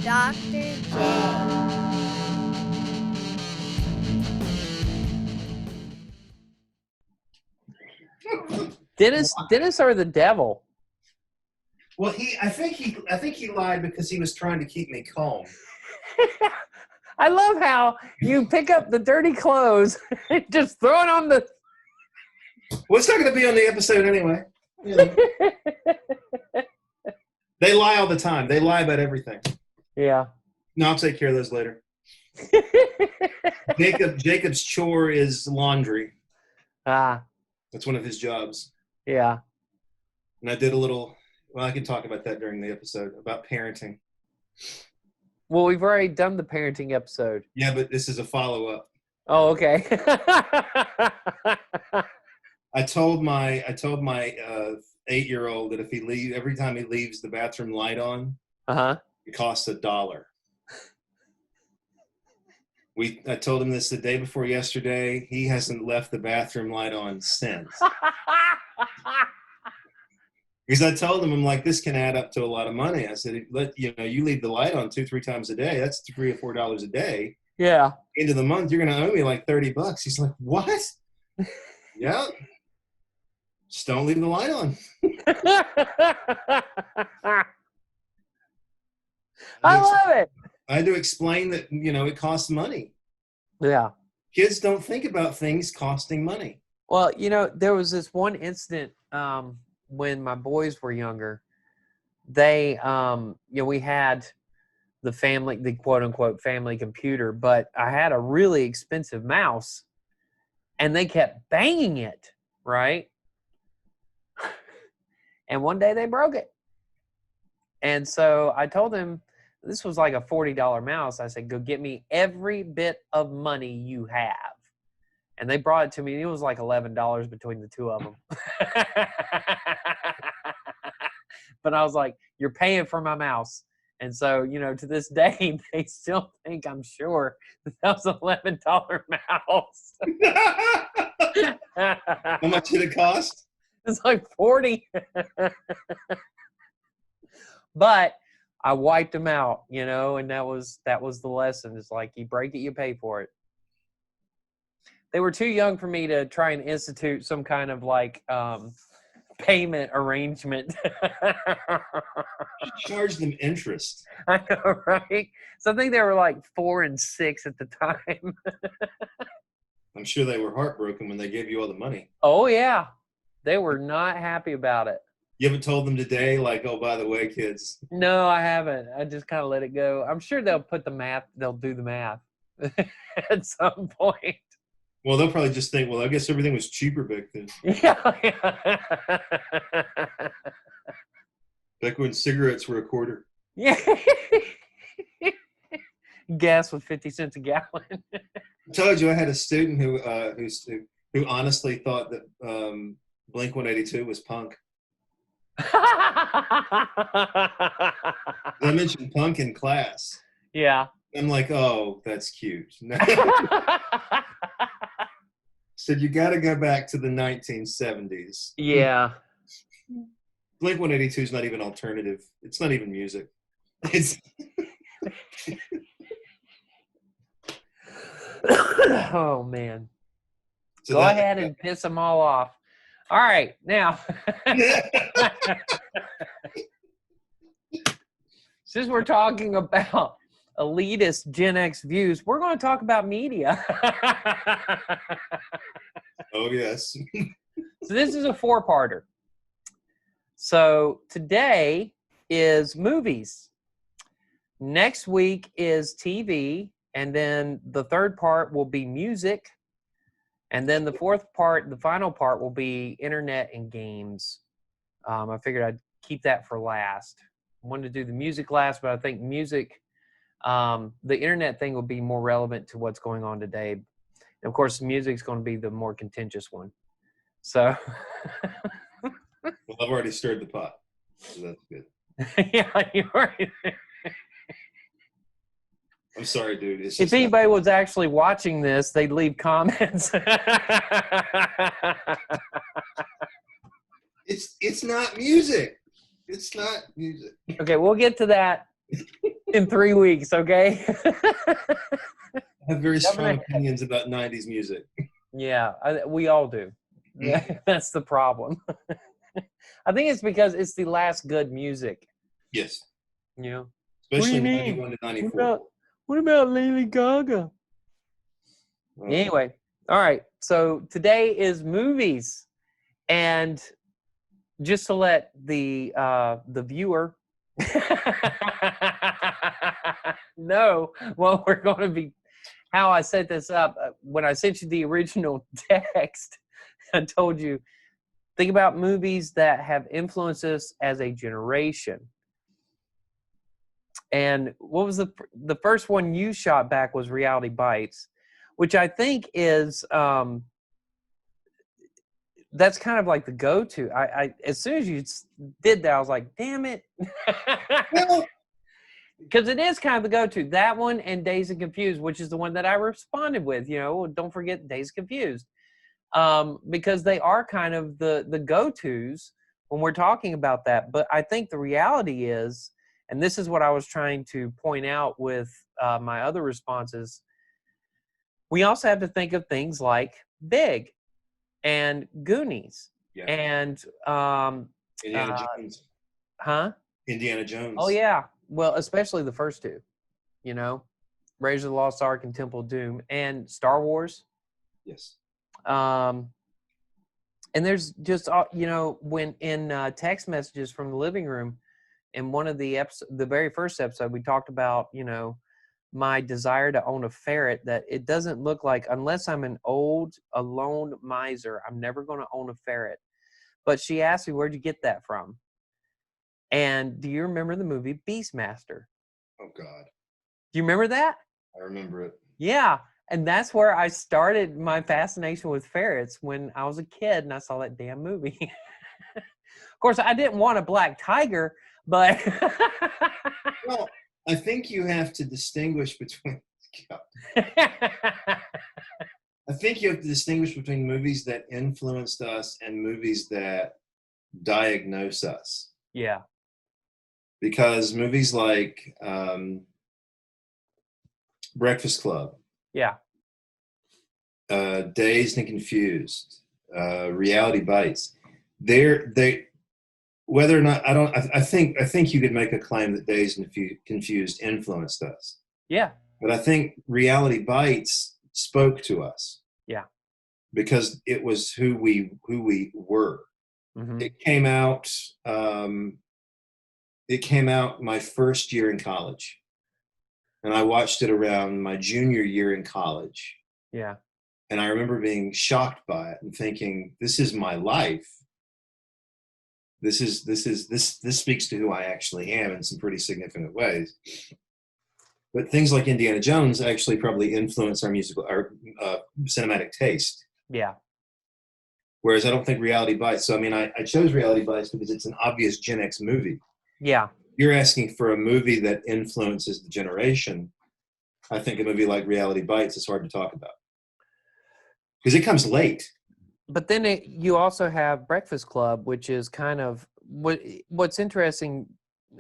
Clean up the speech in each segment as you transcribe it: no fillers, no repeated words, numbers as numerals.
Dr. J. Dennis or the devil? Well, I think he lied because he was trying to keep me calm. I love how you pick up the dirty clothes and just throw it on the... Well, it's not going to be on the episode anyway. You know. They lie all the time. They lie about everything. Yeah. No, I'll take care of those later. Jacob's chore is laundry. Ah, That's one of his jobs. yeah. And I did a little... Well, I can talk about that during the episode, about parenting. Well, we've already done the parenting episode. Yeah, but this is a follow-up. Oh, okay. I told my 8-year-old that if every time he leaves the bathroom light on, it costs $1. I told him this the day before yesterday. He hasn't left the bathroom light on since. Because I told him, I'm like, this can add up to a lot of money. I said, you leave the light on 2-3 times a day. That's $3 or $4 a day. Yeah. End of the month, you're going to owe me like $30. He's like, what? Yeah. Just don't leave the light on. I love it. I had to explain that, it costs money. Yeah. Kids don't think about things costing money. Well, there was this one incident when my boys were younger. They, we had the quote unquote family computer, but I had a really expensive mouse and they kept banging it, right? And one day they broke it. And so I told them, this was like a $40 mouse. I said, go get me every bit of money you have. And they brought it to me, and it was like $11 between the two of them. But I was like, you're paying for my mouse. And so, to this day, they still think, I'm sure, that was an $11 mouse. How much did it cost? It's like 40. But I wiped them out, and that was the lesson. It's like, you break it, you pay for it. They were too young for me to try and institute some kind of payment arrangement. Charge them interest. I know, right? So I think they were like 4 and 6 at the time. I'm sure they were heartbroken when they gave you all the money. Oh, yeah. They were not happy about it. You haven't told them today, like, oh, by the way, kids. No, I haven't. I just kind of let it go. I'm sure they'll do the math at some point. Well, they'll probably just think, well, I guess everything was cheaper back then. Yeah. Back when cigarettes were a quarter. Yeah. Gas was 50 cents a gallon. I told you I had a student who honestly thought that Blink-182 was punk. I mentioned punk in class. Yeah. I'm like, oh, that's cute. Said you got to go back to the 1970s. Yeah. Blink-182 is not even alternative. It's not even music. It's oh, man. so Go ahead and piss them all off. All right, now. Since we're talking about elitist Gen X views, we're going to talk about media. Oh, yes. So this is a 4-parter. So today is movies. Next week is TV. And then the third part will be music. And then the fourth part, the final part, will be internet and games. I figured I'd keep that for last. I wanted to do the music last, but I think music, the internet thing will be more relevant to what's going on today. And of course, music's going to be the more contentious one. So. Well, I've already stirred the pot, so that's good. Yeah, you're right. I'm sorry, dude. If anybody was actually watching this, they'd leave comments. It's not music. It's not music. Okay, we'll get to that in 3 weeks, okay? I have very strong Governor- opinions about 90s music. Yeah, we all do. That's the problem. I think it's because it's the last good music, Yes. you know? Especially What do you mean? 91 to 94. What about Lady Gaga? Oh. Anyway, all right. So today is movies, and just to let the viewer know what we're going to be, how I set this up. When I sent you the original text, I told you think about movies that have influenced us as a generation. And what was the first one you shot back was Reality Bites, which I think is that's kind of like the go-to. I as soon as you did that, I was like, damn it. Well, Because it is kind of the go-to. That one and Dazed and Confused, which is the one that I responded with. You know, don't forget Dazed and Confused. Because they are kind of the go-tos when we're talking about that. But I think the reality is, and this is what I was trying to point out with my other responses, we also have to think of things like Big and Goonies yeah. and Indiana Jones. huh? Indiana Jones. Oh yeah. Well, especially the first two, you know, Raiders of the Lost Ark and Temple of Doom and Star Wars. Yes. And there's just, you know, when in text messages from the living room, in one of the the very first episode, we talked about, you know, my desire to own a ferret, that it doesn't look like, unless I'm an old, alone miser, I'm never going to own a ferret. But she asked me, where'd you get that from? And do you remember the movie Beastmaster? Oh, God. Do you remember that? I remember it. Yeah. And that's where I started my fascination with ferrets, when I was a kid and I saw that damn movie. Of course, I didn't want a black tiger, but Well, I think you have to distinguish between. I think you have to distinguish between movies that influenced us and movies that diagnose us. yeah. Because movies like Breakfast Club, Yeah. Dazed and Confused, Reality Bites, they whether or not I think you could make a claim that Dazed and Confused influenced us. Yeah. But I think Reality Bites spoke to us. Yeah. Because it was who we were. Mm-hmm. It came out. It came out my first year in college, and I watched it around my junior year in college. Yeah. And I remember being shocked by it and thinking, "This is my life. This speaks to who I actually am in some pretty significant ways." But things like Indiana Jones actually probably influence our cinematic taste. Yeah. Whereas I don't think Reality Bites. So I mean, I chose Reality Bites because it's an obvious Gen X movie. Yeah. You're asking for a movie that influences the generation. I think a movie like Reality Bites is hard to talk about because it comes late. But then you also have Breakfast Club, which is kind of what's interesting.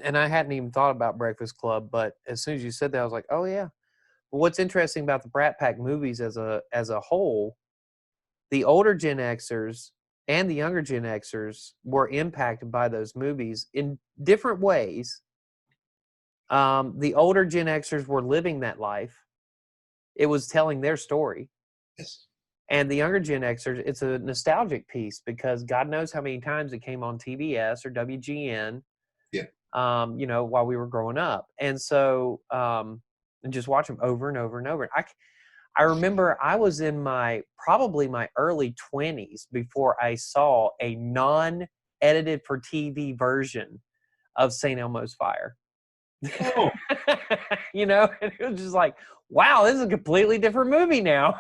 And I hadn't even thought about Breakfast Club, but as soon as you said that, I was like, oh yeah. But what's interesting about the Brat Pack movies as a whole, the older Gen Xers and the younger Gen Xers were impacted by those movies in different ways. The older Gen Xers were living that life. It was telling their story. Yes. And the younger Gen Xers, it's a nostalgic piece because God knows how many times it came on TBS or WGN. Yeah. You know, while we were growing up. And so, and just watch them over and over and over. I remember I was in probably my early 20s before I saw a non-edited for TV version of St. Elmo's Fire. Oh. You know, and it was just like, wow, this is a completely different movie now.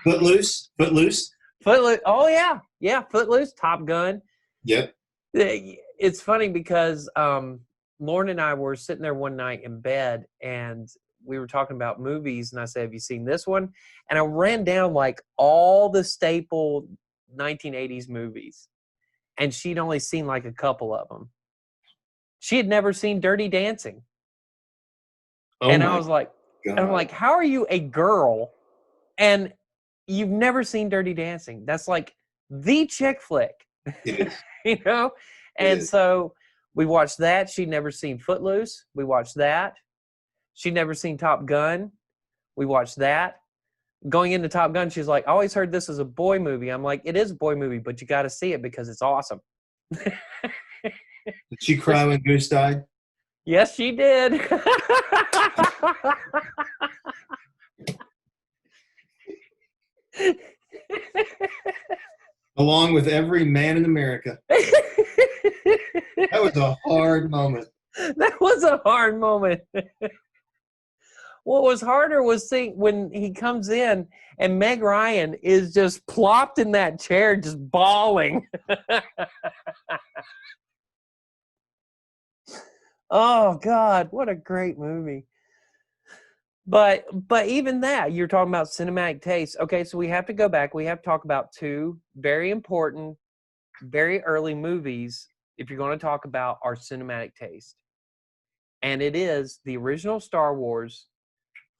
Footloose. Footloose. Oh yeah, yeah. Footloose. Top Gun. Yep. It's funny because Lauren and I were sitting there one night in bed, and we were talking about movies, and I said, "Have you seen this one?" And I ran down like all the staple 1980s movies, and she'd only seen like a couple of them. She had never seen Dirty Dancing. Oh And I my was like, God. and I'm like, how are you a girl and you've never seen Dirty Dancing? That's like the chick flick, It is. you know? It And is. so we watched that. She'd never seen Footloose. We watched that. She'd never seen Top Gun. We watched that. Going into Top Gun, she's like, I always heard this is a boy movie. I'm like, it is a boy movie, but you got to see it because it's awesome. Did she cry when Goose died? Yes, she did. Along with every man in America. That was a hard moment. That was a hard moment. What was harder was seeing when he comes in and Meg Ryan is just plopped in that chair, just bawling. Oh God, what a great movie. But even that, you're talking about cinematic taste. Okay, so we have to go back. We have to talk about two very important, very early movies if you're going to talk about our cinematic taste. And it is the original Star Wars.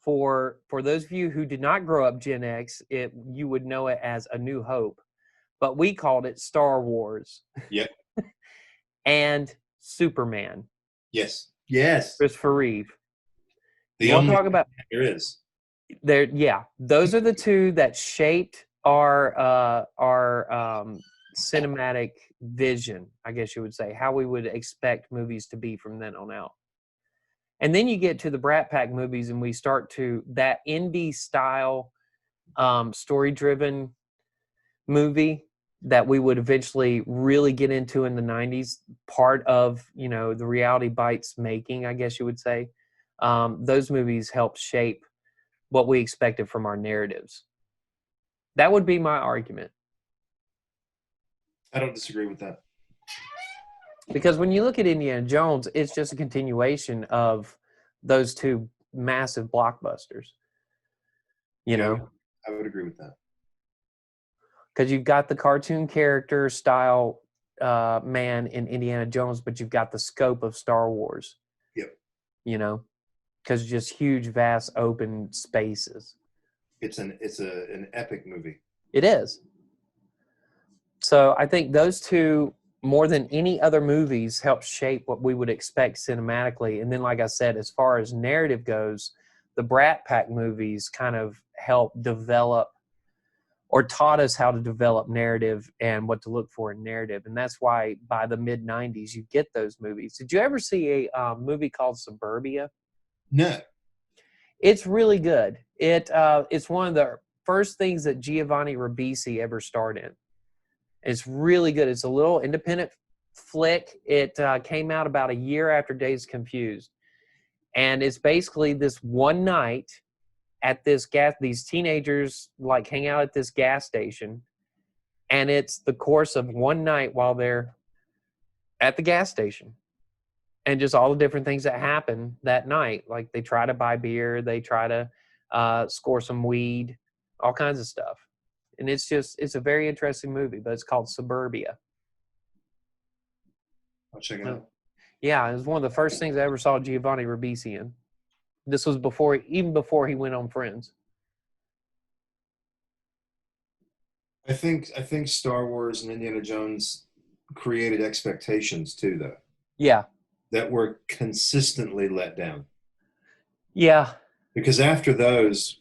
For those of you who did not grow up Gen X, you would know it as A New Hope, but we called it Star Wars. Yep. And Superman. Yes. Yes. Christopher Reeve. The We'll only talk about there is. there. Yeah, those are the two that shaped our cinematic vision, I guess you would say, how we would expect movies to be from then on out. And then you get to the Brat Pack movies, and we start to that indie style, story-driven movie that we would eventually really get into in the 90s. Part of the Reality Bites making, I guess you would say. Those movies helped shape what we expected from our narratives. That would be my argument. I don't disagree with that. Because when you look at Indiana Jones, it's just a continuation of those two massive blockbusters. You know? I would agree with that. Because you've got the cartoon character style man in Indiana Jones, but you've got the scope of Star Wars. Yep. Because just huge, vast, open spaces. It's an epic movie. It is. So I think those two, more than any other movies, help shape what we would expect cinematically. And then, like I said, as far as narrative goes, the Brat Pack movies kind of help develop or taught us how to develop narrative and what to look for in narrative. And that's why by the mid-90s, you get those movies. Did you ever see a movie called Suburbia? No. It's really good. It's one of the first things that Giovanni Ribisi ever starred in. It's really good. It's a little independent flick. It came out about a year after Days Confused. And it's basically this one night at these teenagers like hang out at this gas station. And it's the course of one night while they're at the gas station. And just all the different things that happen that night. Like they try to buy beer, they try to score some weed, all kinds of stuff. And it's a very interesting movie, but it's called Suburbia. I'll check it out. Yeah, it was one of the first things I ever saw Giovanni Ribisi in. This was even before he went on Friends. I think Star Wars and Indiana Jones created expectations too, though. Yeah. That were consistently let down. Yeah. Because after those,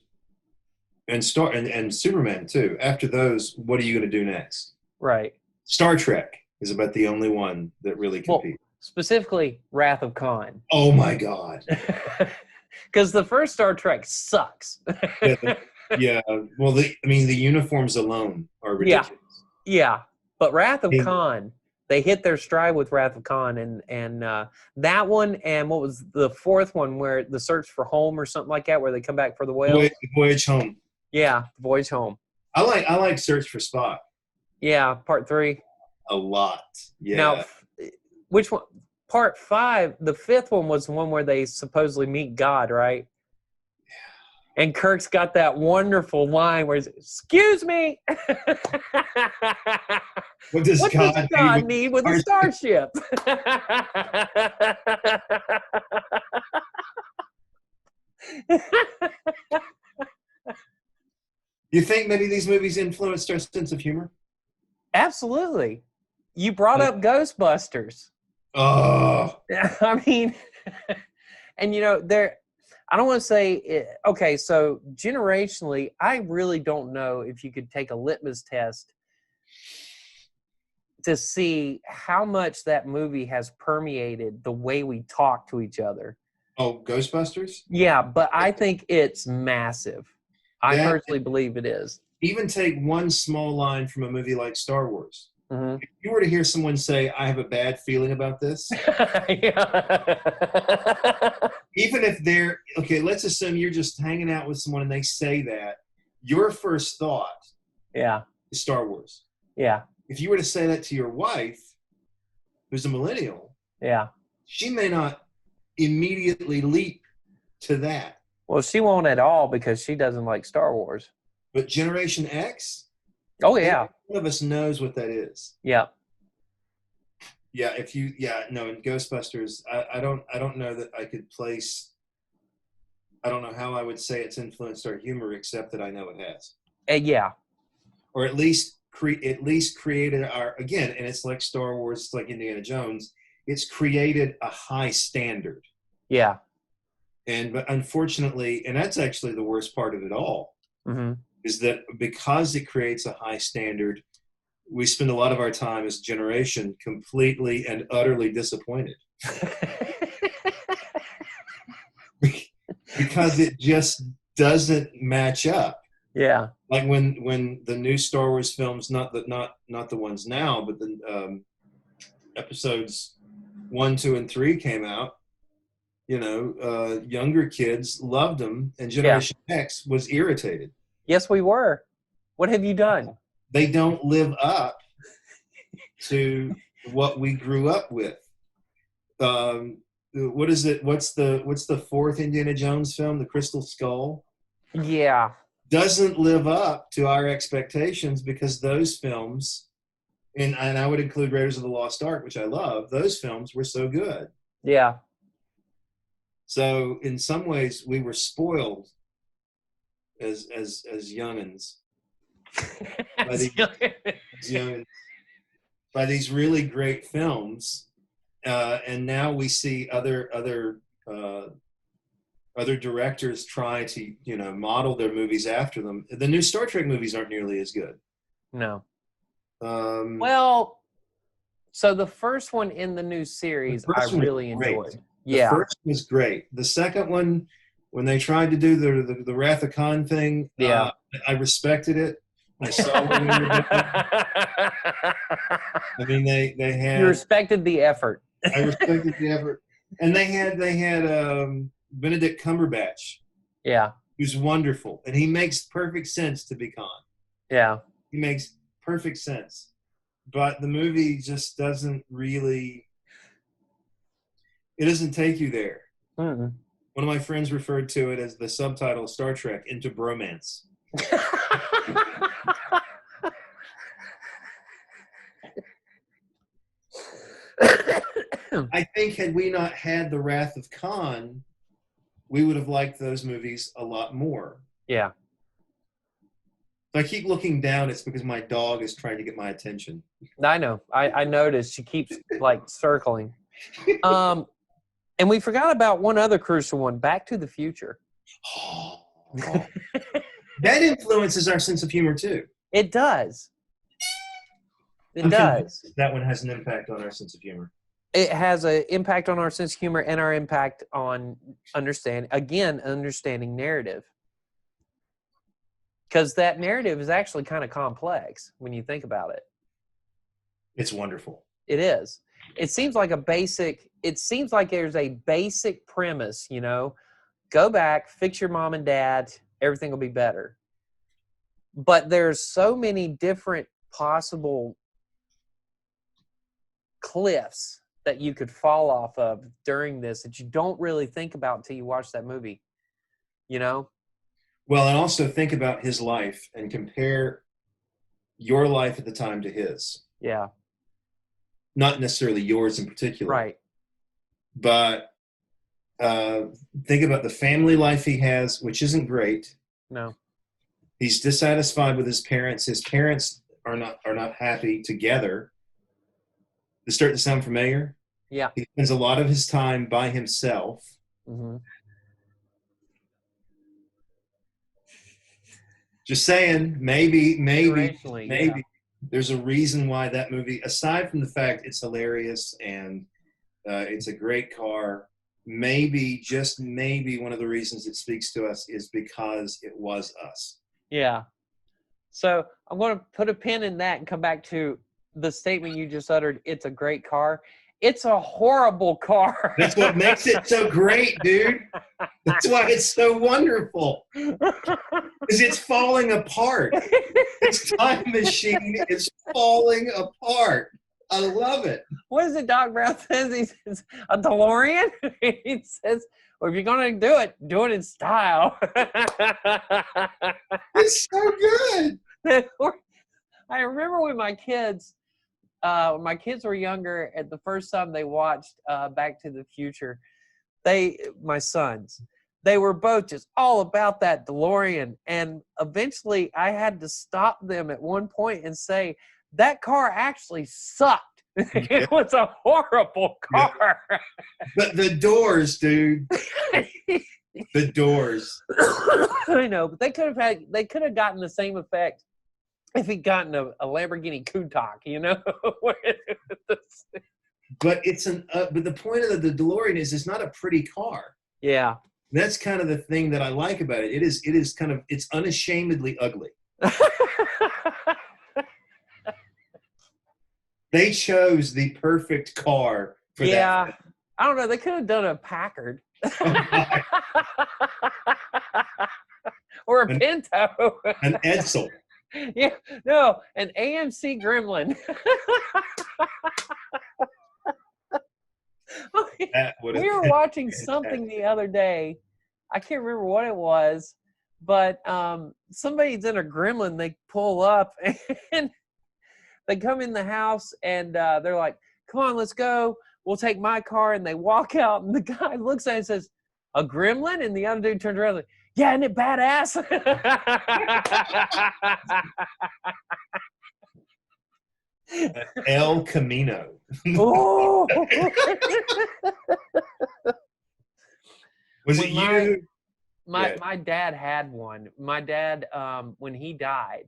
and Superman too, after those, what are you going to do next? Right. Star Trek is about the only one that really competes. Well, specifically, Wrath of Khan. Oh my God. Because the first Star Trek sucks. Yeah. Well, the uniforms alone are ridiculous. Yeah. But Wrath of Khan, they hit their stride with Wrath of Khan, and that one, and what was the fourth one, where the Search for Home or something like that, where they come back for the whale? Voyage Home. Yeah, Voyage Home. I like Search for Spock. Yeah, part 3. A lot. Yeah. Now, which one? Part 5, the fifth one was the one where they supposedly meet God, right? Yeah. And Kirk's got that wonderful line where he's, excuse me. What does God need with a starship? You think maybe these movies influenced our sense of humor? Absolutely. You brought up Ghostbusters. Oh, I mean, and I don't want to say okay, so generationally, I really don't know if you could take a litmus test to see how much that movie has permeated the way we talk to each other. oh, Ghostbusters? Yeah, but I think it's massive. I That personally believe it is. even take one small line from a movie like Star Wars. Mm-hmm. If you were to hear someone say, "I have a bad feeling about this," even if they're okay, let's assume you're just hanging out with someone and they say that, your first thought Yeah. is Star Wars. Yeah. If you were to say that to your wife, who's a millennial, Yeah. she may not immediately leap to that. Well, she won't at all because she doesn't like Star Wars. But Generation X, Oh yeah. one of us knows what that is. Yeah. Yeah, no, in Ghostbusters, I don't know that I could place. I don't know how I would say it's influenced our humor, except that I know it has, Yeah. or at least created our, again. And it's like Star Wars, it's like Indiana Jones. It's created a high standard, Yeah. but unfortunately, and that's actually the worst part of it all, Mm-hmm. is that because it creates a high standard, we spend a lot of our time as a generation completely and utterly disappointed because it just doesn't match up. Yeah. Like when the new Star Wars films, not the ones now, but the episodes 1, 2, and 3 came out, younger kids loved them, and Generation X was irritated. Yes, we were. What have you done? They don't live up to what we grew up with. What is it? What's the fourth Indiana Jones film, The Crystal Skull? Yeah. Doesn't live up to our expectations because those films, and I would include Raiders of the Lost Ark, which I love, those films were so good. Yeah. So in some ways we were spoiled as youngins. By these really great films, and now we see other directors try to model their movies after them. The new Star Trek movies aren't nearly as good. No. Um, Well, so the first one in the new series I really enjoyed. The first one was great. The second one, when they tried to do the Wrath of Khan thing, I respected it. I saw what they were doing. I mean, they had. You respected the effort. I respected the effort, and they had Benedict Cumberbatch. Yeah. Who's wonderful, and he makes perfect sense to be Khan. Yeah. He makes perfect sense, but the movie just doesn't really. It doesn't take you there. Mm-mm. One of my friends referred to it as the subtitle Star Trek Into Bromance. I think had we not had The Wrath of Khan, we would have liked those movies a lot more. Yeah. If I keep looking down, it's because my dog is trying to get my attention. I know. I noticed she keeps circling. And we forgot about one other crucial one, Back to the Future. That influences our sense of humor too. It does. It does. That one has an impact on our sense of humor. It has an impact on our sense of humor and our impact on understanding narrative. Because that narrative is actually kind of complex when you think about it. It's wonderful. It is. It seems like there's a basic premise, go back, fix your mom and dad, everything will be better. But there's so many different possible cliffs that you could fall off of during this that you don't really think about until you watch that movie, Well, and also think about his life and compare your life at the time to his. Yeah. Not necessarily yours in particular. Right. But think about the family life he has, which isn't great. No. He's dissatisfied with his parents. His parents are not happy together. This starting to sound familiar? Yeah. He spends a lot of his time by himself. Mm-hmm. Just saying, maybe Yeah. there's a reason why that movie, aside from the fact it's hilarious and it's a great car, maybe, just maybe, one of the reasons it speaks to us is because it was us. Yeah. So I'm going to put a pin in that and come back to the statement you just uttered. It's a great car. It's a horrible car. That's what makes it so great, dude. That's why it's so wonderful. Because it's falling apart. This time machine is falling apart. I love it. What is it Doc Brown says? He says, a DeLorean? He says, well, if you're going to do it in style. It's so good. I remember when my kids were younger, and the first time they watched Back to the Future, my sons, they were both just all about that DeLorean. And eventually I had to stop them at one point and say, that car actually sucked. It was a horrible car. Yeah. But the doors, dude. The doors. I know, but they could have gotten the same effect if he'd gotten a Lamborghini Countach, you know. But it's but the point of the DeLorean is it's not a pretty car. Yeah. That's kind of the thing that I like about it. It's unashamedly ugly. They chose the perfect car for that. Yeah. I don't know. They could have done a Packard. Or a Pinto. An Edsel. Yeah. No, an AMC Gremlin. We were watching something the other day. I can't remember what it was, but somebody's in a Gremlin. They pull up and they come in the house and they're like, come on, let's go. We'll take my car. And they walk out and the guy looks at it and says, a Gremlin? And the other dude turns around like, yeah, isn't it badass? El Camino. Oh. Was it you? My dad had one. My dad, when he died,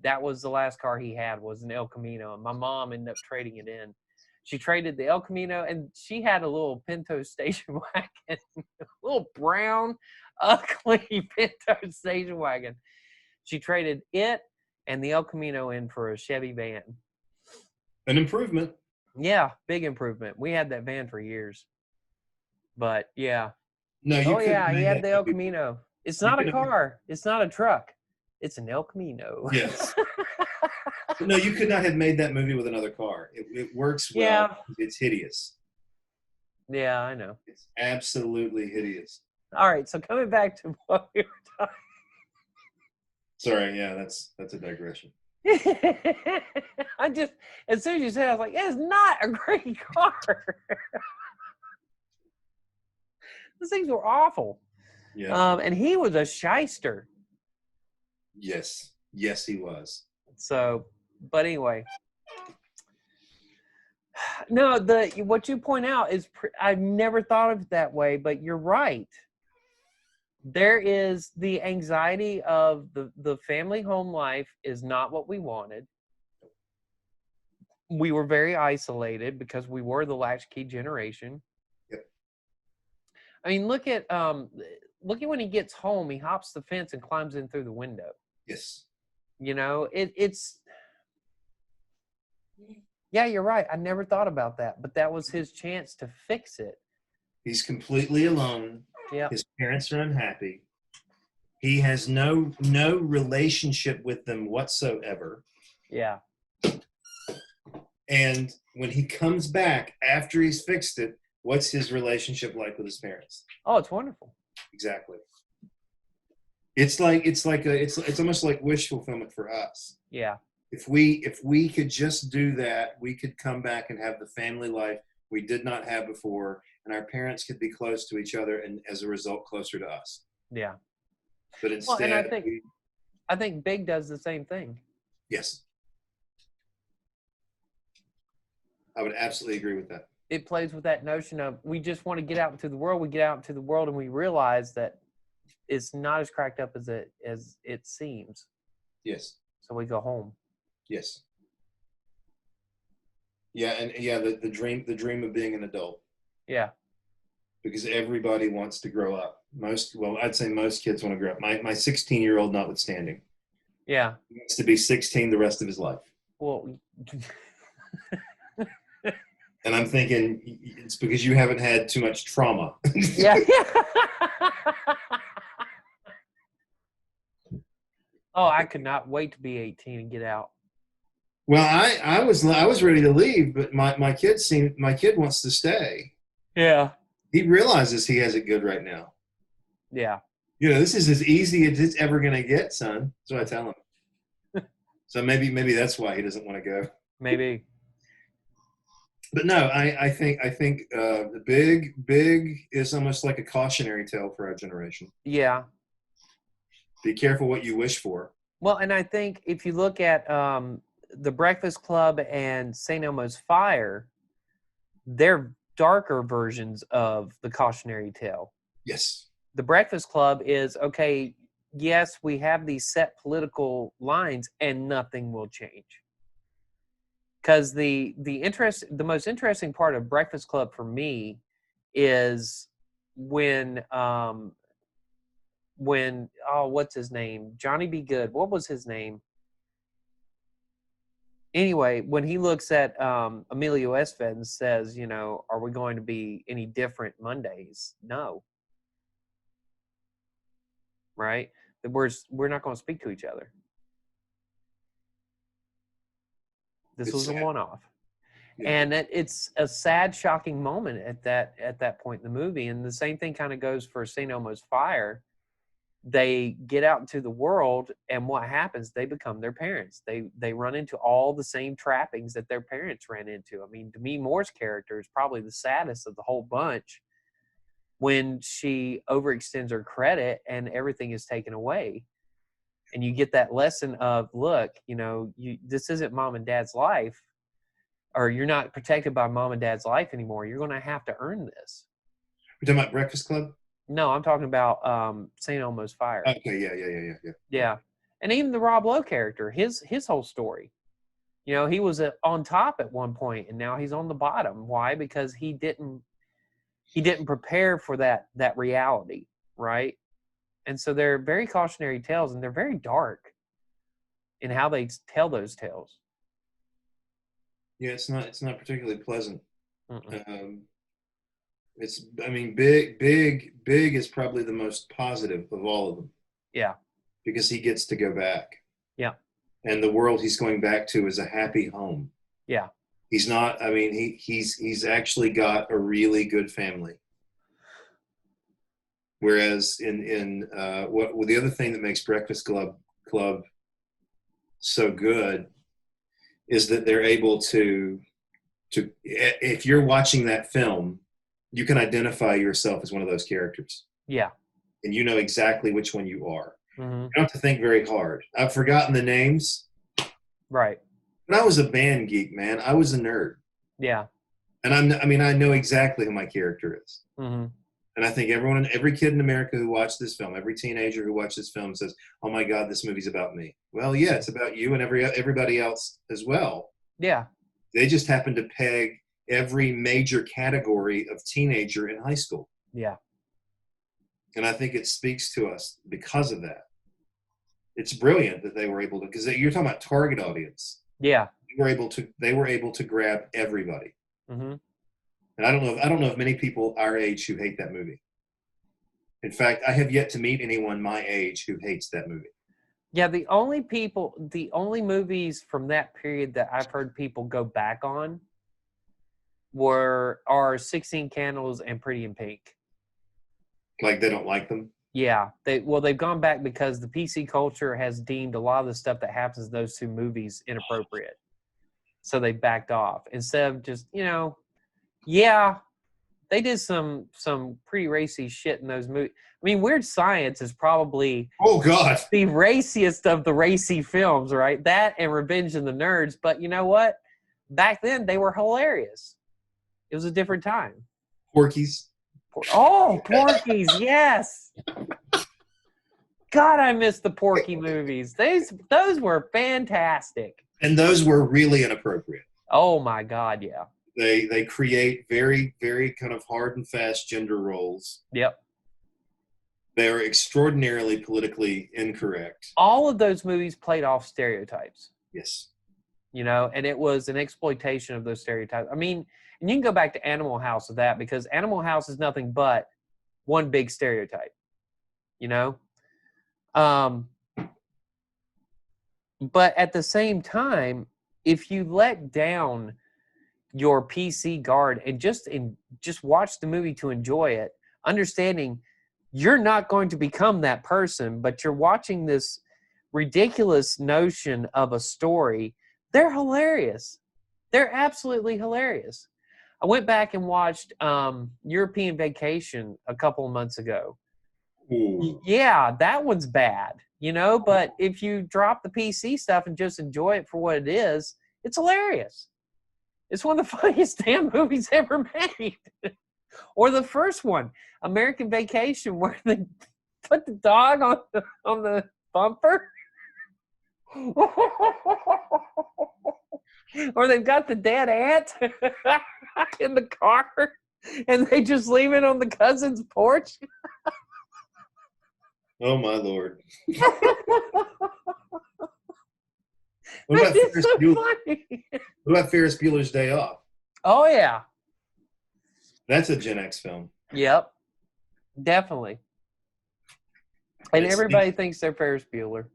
that was the last car he had, was an El Camino. And my mom ended up trading it in. She traded the El Camino, and she had a little Pinto station wagon, a little brown, ugly Pinto station wagon. She traded it and the El Camino in for a Chevy van. An improvement. Yeah, big improvement. We had that van for years. But, yeah. No, you he had the El Camino. It's not a car. It's not a truck. It's an El Camino. Yes. No, you could not have made that movie with another car. It works well. Yeah. It's hideous. Yeah, I know. It's absolutely hideous. All right, so coming back to what we were talking. Sorry, yeah, that's a digression. I just, as soon as you said it, I was like, it's not a great car. Those things were awful. Yeah. And he was a shyster. Yes, he was. So, but anyway, no, what you point out is I've never thought of it that way, but you're right. There is the anxiety of the family home life is not what we wanted. We were very isolated because we were the latchkey generation. Yep. I mean, look at when he gets home, he hops the fence and climbs in through the window. Yes. You know, it's yeah, you're right. I never thought about that, but that was his chance to fix it. He's completely alone. Yeah. His parents are unhappy. He has no relationship with them whatsoever. Yeah. And when he comes back after he's fixed it, what's his relationship like with his parents? Oh, it's wonderful. Exactly. It's almost like wish fulfillment for us. Yeah. If we could just do that, we could come back and have the family life we did not have before, and our parents could be close to each other, and as a result, closer to us. Yeah. But Well, and instead, I think Big does the same thing. yes, I would absolutely agree with that. It plays with that notion of we just want to get out into the world. We get out into the world and we realize that it's not as cracked up as it seems. Yes, So we go home. yes, yeah, and yeah, the dream of being an adult, Yeah. because everybody wants to grow up. I'd say most kids want to grow up. My 16-year-old notwithstanding, Yeah. he wants to be 16 the rest of his life. Well, And I'm thinking it's because you haven't had too much trauma. yeah. Oh, I could not wait to be 18 and get out. Well, I was ready to leave, but my kid wants to stay. Yeah. He realizes he has it good right now. Yeah. This is as easy as it's ever going to get, son. That's what I tell him. So maybe that's why he doesn't want to go. Maybe. But no, I think the big is almost like a cautionary tale for our generation. Yeah. Be careful what you wish for. Well, and I think if you look at The Breakfast Club and St. Elmo's Fire, they're darker versions of the cautionary tale. Yes. The Breakfast Club is, okay, yes, we have these set political lines and nothing will change. Because the most interesting part of Breakfast Club for me is when what's his name? Johnny B. Good. What was his name? Anyway, when he looks at Emilio Estevez and says, are we going to be any different Mondays? No. Right? That we're not going to speak to each other. This was a one-off. Yeah. And it's a sad, shocking moment at that point in the movie. And the same thing kind of goes for St. Elmo's Fire. They get out into the world, and what happens? They become their parents. They run into all the same trappings that their parents ran into. I mean, Demi Moore's character is probably the saddest of the whole bunch when she overextends her credit and everything is taken away. And you get that lesson of, look, this isn't mom and dad's life, or you're not protected by mom and dad's life anymore. You're going to have to earn this. You're talking about Breakfast Club? No, I'm talking about St. Elmo's Fire. Okay, yeah. Yeah, and even the Rob Lowe character, his whole story. He was on top at one point, and now he's on the bottom. Why? Because he didn't prepare for that reality, right? And so they're very cautionary tales, and they're very dark in how they tell those tales. Yeah, it's not particularly pleasant. Big is probably the most positive of all of them. Yeah. Because he gets to go back. Yeah. And the world he's going back to is a happy home. Yeah. He's not, he's actually got a really good family. Whereas in the other thing that makes Breakfast Club so good is that they're able to if you're watching that film, you can identify yourself as one of those characters. Yeah. And you know exactly which one you are. Mm-hmm. You don't have to think very hard. I've forgotten the names. Right. But I was a band geek, man. I was a nerd. Yeah. And I know exactly who my character is. Mm-hmm. And I think every kid in America who watched this film, every teenager who watched this film says, "Oh my God, this movie's about me." Well, yeah, it's about you and everybody else as well. Yeah. They just happen to peg every major category of teenager in high school. Yeah. And I think it speaks to us because of that. It's brilliant that they were able to, because you're talking about target audience. Yeah. They were able to grab everybody. Mm-hmm. And I don't know of many people our age who hate that movie. In fact, I have yet to meet anyone my age who hates that movie. Yeah, the only movies from that period that I've heard people go back on are 16 Candles and Pretty in Pink. Like they don't like them? Yeah. They've gone back because the PC culture has deemed a lot of the stuff that happens in those two movies inappropriate. So they backed off. Instead of just, yeah, they did some pretty racy shit in those movies. I mean, Weird Science is probably Oh God. the raciest of the racy films, right? That and Revenge of the Nerds. But you know what? Back then, they were hilarious. It was a different time. Porky's. Oh, Porky's, yes. God, I miss the Porky movies. Those were fantastic. And those were really inappropriate. Oh my God, yeah. They create very, very kind of hard and fast gender roles. Yep. They're extraordinarily politically incorrect. All of those movies played off stereotypes. Yes. You know, and it was an exploitation of those stereotypes. I mean, and you can go back to Animal House with that, because Animal House is nothing but one big stereotype, you know? But at the same time, if you let down your PC guard and just watch the movie to enjoy it, understanding you're not going to become that person, but you're watching this ridiculous notion of a story, they're hilarious. They're absolutely hilarious. I went back and watched European Vacation a couple of months ago. Ooh. Yeah, that one's bad, you know, but if you drop the PC stuff and just enjoy it for what it is, it's hilarious. It's one of the funniest damn movies ever made. Or the first one, American Vacation, where they put the dog on the bumper. Or they've got the dead ant in the car, and they just leave it on the cousin's porch. Oh my Lord. It's so funny. What about Ferris Bueller's Day Off? Oh yeah. That's a Gen X film. Yep. Definitely. And It's- everybody thinks they're Ferris Bueller.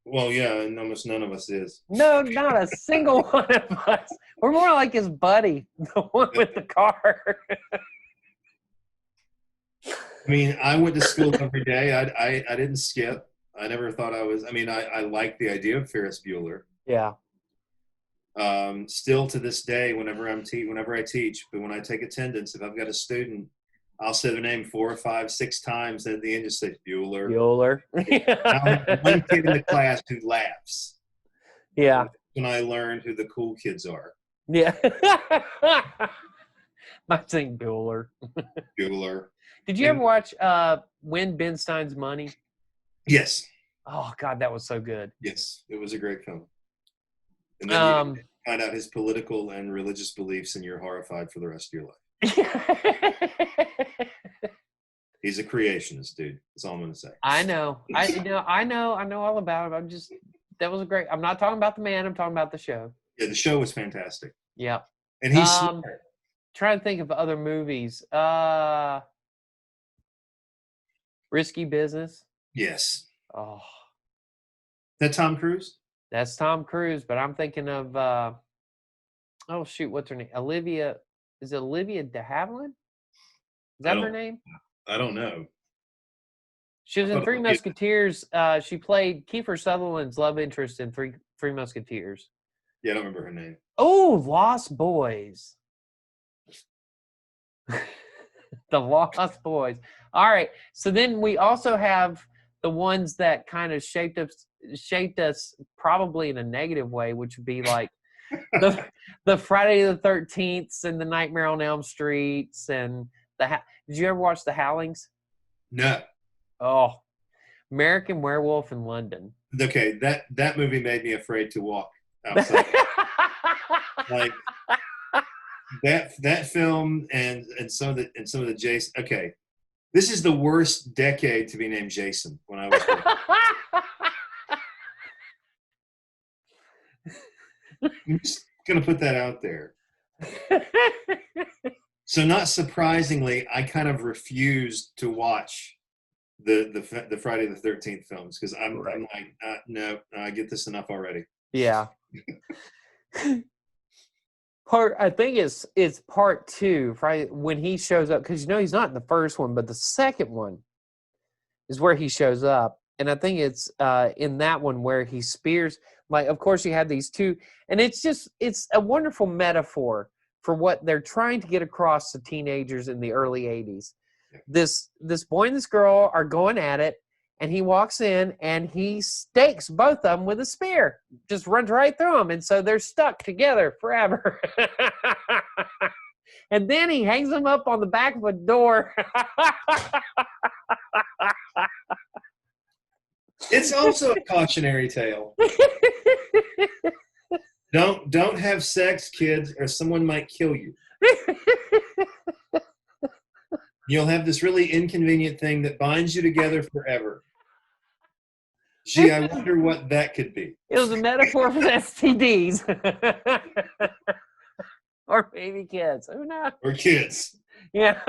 Well, yeah, and almost none of us is. No, not a single one of us. We're more like his buddy, the one with the car. I mean, I went to school every day. I didn't skip. I never thought I was. I mean, I like the idea of Ferris Bueller. Yeah. Still to this day, whenever I teach, but when I take attendance, if I've got a student, I'll say their name 4, 5, 6 times, and at the end just say Bueller. Bueller. I'm one kid in the class who laughs. Yeah. When I learned who the cool kids are. Yeah. I think Bueller. Bueller. Did you ever watch Win Ben Stein's Money? Yes. Oh God, that was so good. Yes, it was a great film. And then you find out his political and religious beliefs, and you're horrified for the rest of your life. He's a creationist, dude. That's all I'm gonna say. I know all about him. That was a great. I'm not talking about the man. I'm talking about the show. Yeah, the show was fantastic. Yeah. And he's smart. Trying to think of other movies. Risky Business. Yes. Oh. That Tom Cruise? That's Tom Cruise, but I'm thinking of oh shoot, what's her name? Olivia. Is it Olivia de Havilland? Is that her name? I don't know. She was in Three Musketeers. She played Kiefer Sutherland's love interest in Three Musketeers. Yeah, I don't remember her name. Oh, Lost Boys. The Lost Boys. All right. So then we also have the ones that kind of shaped us probably in a negative way, which would be like the Friday the 13th and the Nightmare on Elm Streets and did you ever watch The Howlings? No. Oh, American Werewolf in London. Okay, that movie made me afraid to walk outside. Like that film and some of the Jason. Okay, this is the worst decade to be named Jason. When I was. I'm just gonna put that out there. So, not surprisingly, I kind of refused to watch the Friday the 13th films because I'm like, no, I get this enough already. Yeah. I think it's part 2, Friday, when he shows up, because he's not in the first one, but the second one is where he shows up, and I think it's in that one where he spears. Like, of course, you have these two, and it's a wonderful metaphor for what they're trying to get across to teenagers in the early 80s. This boy and this girl are going at it, and he walks in and he stakes both of them with a spear. Just runs right through them, and so they're stuck together forever. And then he hangs them up on the back of a door. It's also a cautionary tale. Don't have sex, kids, or someone might kill you. You'll have this really inconvenient thing that binds you together forever. Gee, I wonder what that could be. It was a metaphor for STDs. Or maybe kids. Who knows? Or kids. Yeah.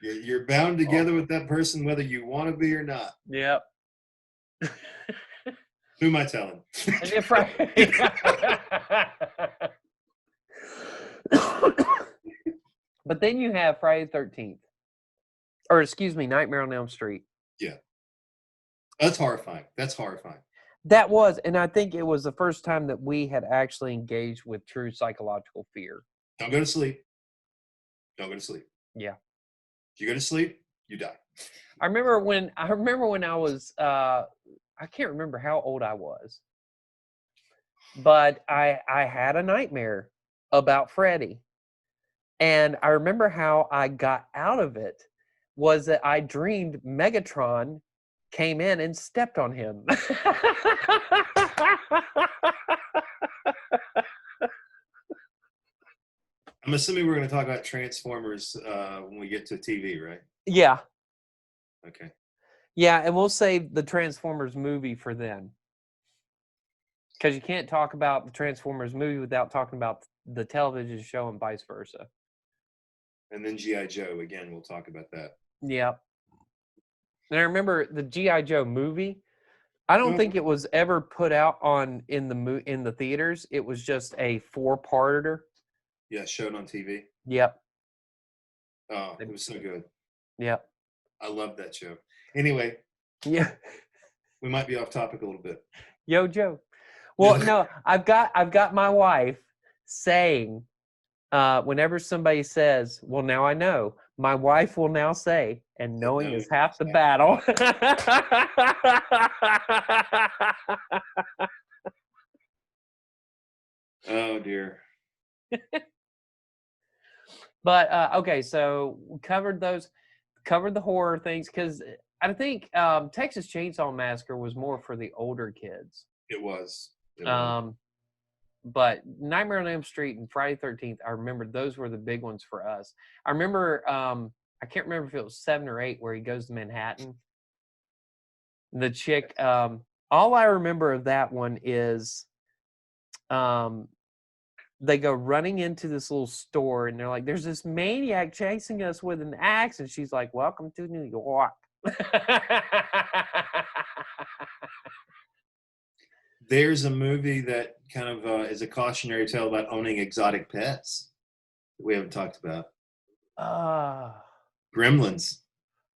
You're bound together with that person whether you want to be or not. Yep. Who am I telling? But then you have Friday the 13th. Or excuse me, Nightmare on Elm Street. Yeah. That's horrifying. That's horrifying. That was, and I think it was the first time that we had actually engaged with true psychological fear. Don't go to sleep. Don't go to sleep. Yeah. If you go to sleep, you die. I remember when I was I can't remember how old I was, but I had a nightmare about Freddy. And I remember how I got out of it was that I dreamed Megatron came in and stepped on him. I'm assuming we're going to talk about Transformers when we get to TV, right? Yeah. Okay. Yeah, and we'll save the Transformers movie for then. Because you can't talk about the Transformers movie without talking about the television show and vice versa. And then G.I. Joe, again, we'll talk about that. Yeah. And I remember the G.I. Joe movie, I don't think it was ever put out in the theaters. It was just a 4-parter. Yeah, showed on TV. Yep. Oh, it was so good. Yep. I loved that show. Anyway. Yeah. We might be off topic a little bit. Yo, Joe. Well, no, I've got my wife saying, whenever somebody says, well, now I know, my wife will now say, and knowing is half the battle. Oh, dear. But, okay, so we covered the horror things, because I think Texas Chainsaw Massacre was more for the older kids. It was. But Nightmare on Elm Street and Friday the 13th, I remember those were the big ones for us. I remember, I can't remember if it was 7 or 8 where he goes to Manhattan. The chick, all I remember of that one is they go running into this little store and they're like, there's this maniac chasing us with an axe. And she's like, welcome to New York. There's a movie that kind of is a cautionary tale about owning exotic pets that we haven't talked about. Gremlins.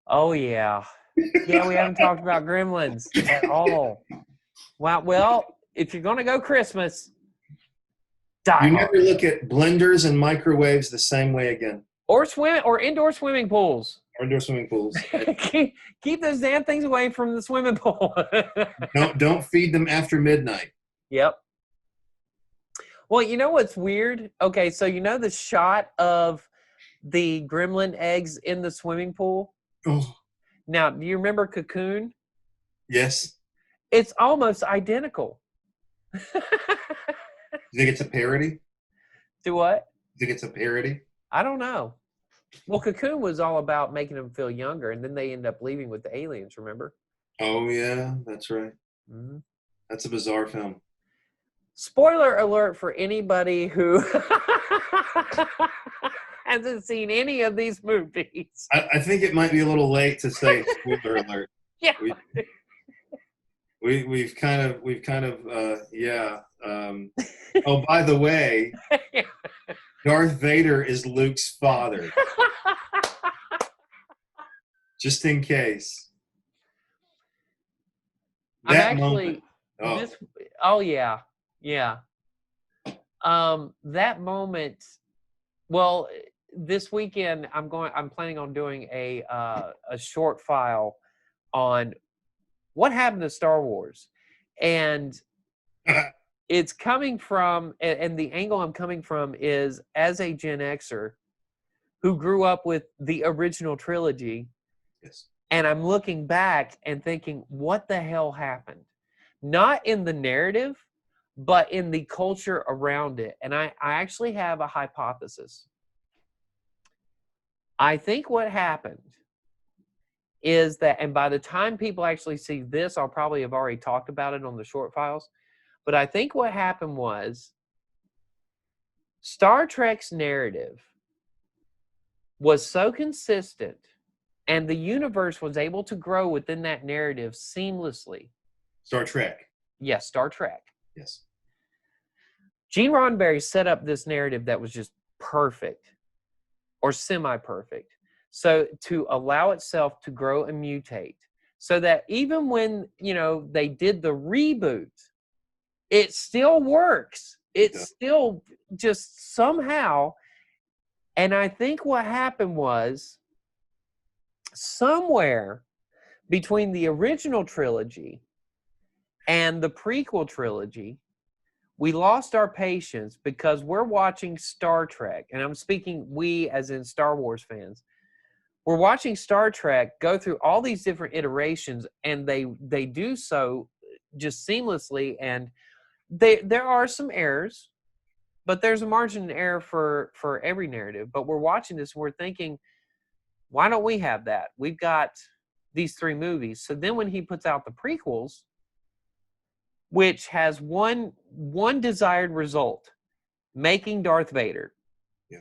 Oh, yeah. Yeah, we haven't talked about Gremlins at all. Wow. Well, if you're going to go Christmas, die You hard. never look at blenders and microwaves the same way again. Or indoor swimming pools. Or indoor swimming pools. Keep those damn things away from the swimming pool. Don't feed them after midnight. Yep. Well, you know what's weird? Okay, so you know the shot of the gremlin eggs in the swimming pool? Oh. Now, do you remember Cocoon? Yes. It's almost identical. You think it's a parody? Do what? You think it's a parody? I don't know. Well, Cocoon was all about making them feel younger, and then they end up leaving with the aliens, remember? Oh, yeah, that's right. Mm-hmm. That's a bizarre film. Spoiler alert for anybody who hasn't seen any of these movies. I think it might be a little late to say spoiler alert. Yeah. We've kind of yeah. Oh, by the way, Darth Vader is Luke's father. Just in case. I'm That actually moment. Oh. oh yeah. Yeah. That moment. Well, this weekend I'm planning on doing a short file on what happened to Star Wars, and it's coming from, and the angle I'm coming from is as a Gen Xer who grew up with the original trilogy. Yes. And I'm looking back and thinking, what the hell happened? Not in the narrative, but in the culture around it. And I actually have a hypothesis. I think what happened is that, and by the time people actually see this, I'll probably have already talked about it on the short files. But I think what happened was Star Trek's narrative was so consistent, and the universe was able to grow within that narrative seamlessly. Star Trek. Yes, Star Trek. Yes. Gene Roddenberry set up this narrative that was just perfect or semi-perfect. So to allow itself to grow and mutate, so that even when, they did the reboot, it still works. It's still just somehow. And I think what happened was somewhere between the original trilogy and the prequel trilogy, we lost our patience because we're watching Star Trek, and I'm speaking we as in Star Wars fans. We're watching Star Trek go through all these different iterations, and they do so just seamlessly, and there are some errors, but there's a margin of error for every narrative. But we're watching this and we're thinking, why don't we have that? We've got these 3 movies. So then when he puts out the prequels, which has one desired result, making Darth Vader. Yeah.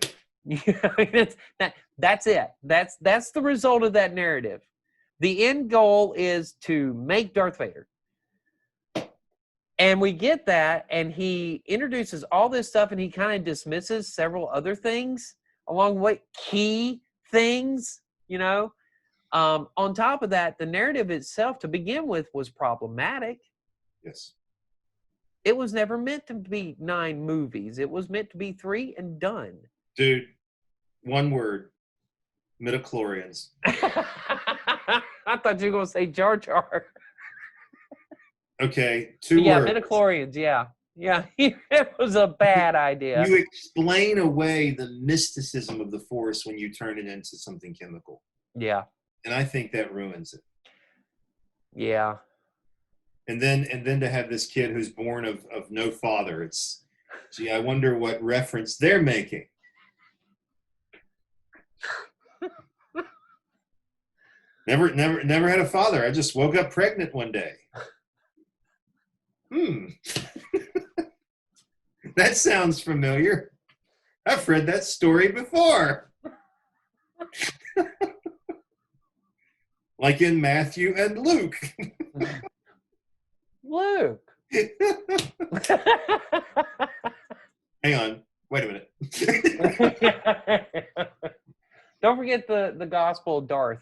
That's it. That's the result of that narrative. The end goal is to make Darth Vader. And we get that, and he introduces all this stuff, and he kind of dismisses several other things along the way, key things, On top of that, the narrative itself to begin with was problematic. Yes. It was never meant to be 9 movies. It was meant to be 3 and done. Dude, one word, midichlorians. I thought you were going to say Jar Jar. Okay, 2 words. Yeah, midichlorians, yeah. Yeah, it was a bad idea. You explain away the mysticism of the Force when you turn it into something chemical. Yeah. And I think that ruins it. Yeah. And then to have this kid who's born of no father, gee, I wonder what reference they're making. Never had a father. I just woke up pregnant one day. That sounds familiar. I've read that story before. Like in Matthew and Luke. Luke. Hang on. Wait a minute. Don't forget the Gospel of Darth.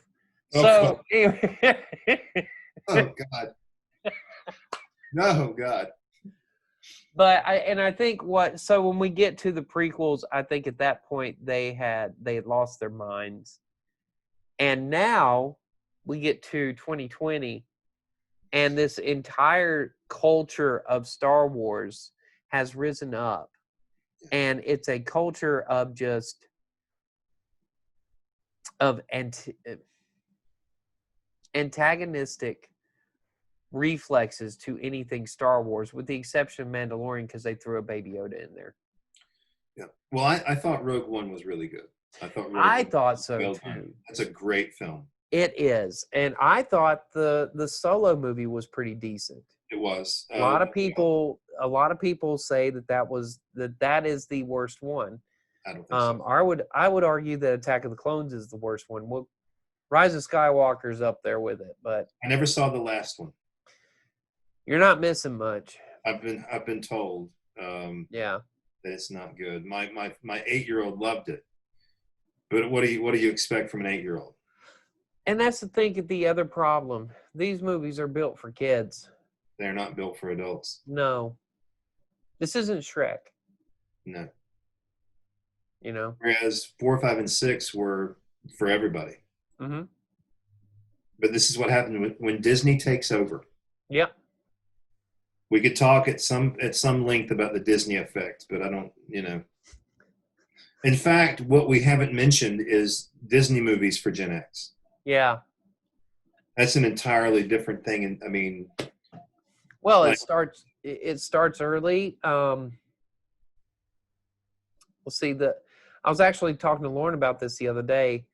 Oh, so, anyway. Oh, God. No, God. But I think so when we get to the prequels, I think at that point they had lost their minds. And now we get to 2020, and this entire culture of Star Wars has risen up. And it's a culture of just antagonistic reflexes to anything Star Wars, with the exception of Mandalorian, because they threw a Baby Yoda in there. Yeah. Well, I thought Rogue One was really good. I thought so too. That's a great film. It is, and I thought the Solo movie was pretty decent. It was. A lot of people say that is the worst one. I don't think so. I would argue that Attack of the Clones is the worst one. Well, Rise of Skywalker's up there with it, but I never saw the last one. You're not missing much. I've been told. Yeah. That it's not good. My 8-year-old loved it. But what do you expect from an 8-year-old? And that's the other problem. These movies are built for kids. They're not built for adults. No. This isn't Shrek. No. You know. Whereas 4, 5, and 6 were for everybody. Mm-hmm. But this is what happened when Disney takes over. Yep. We could talk at some length about the Disney effect, but I don't, In fact, what we haven't mentioned is Disney movies for Gen X. Yeah. That's an entirely different thing. And I mean, well, like, it starts early. We'll see I was actually talking to Lauren about this the other day.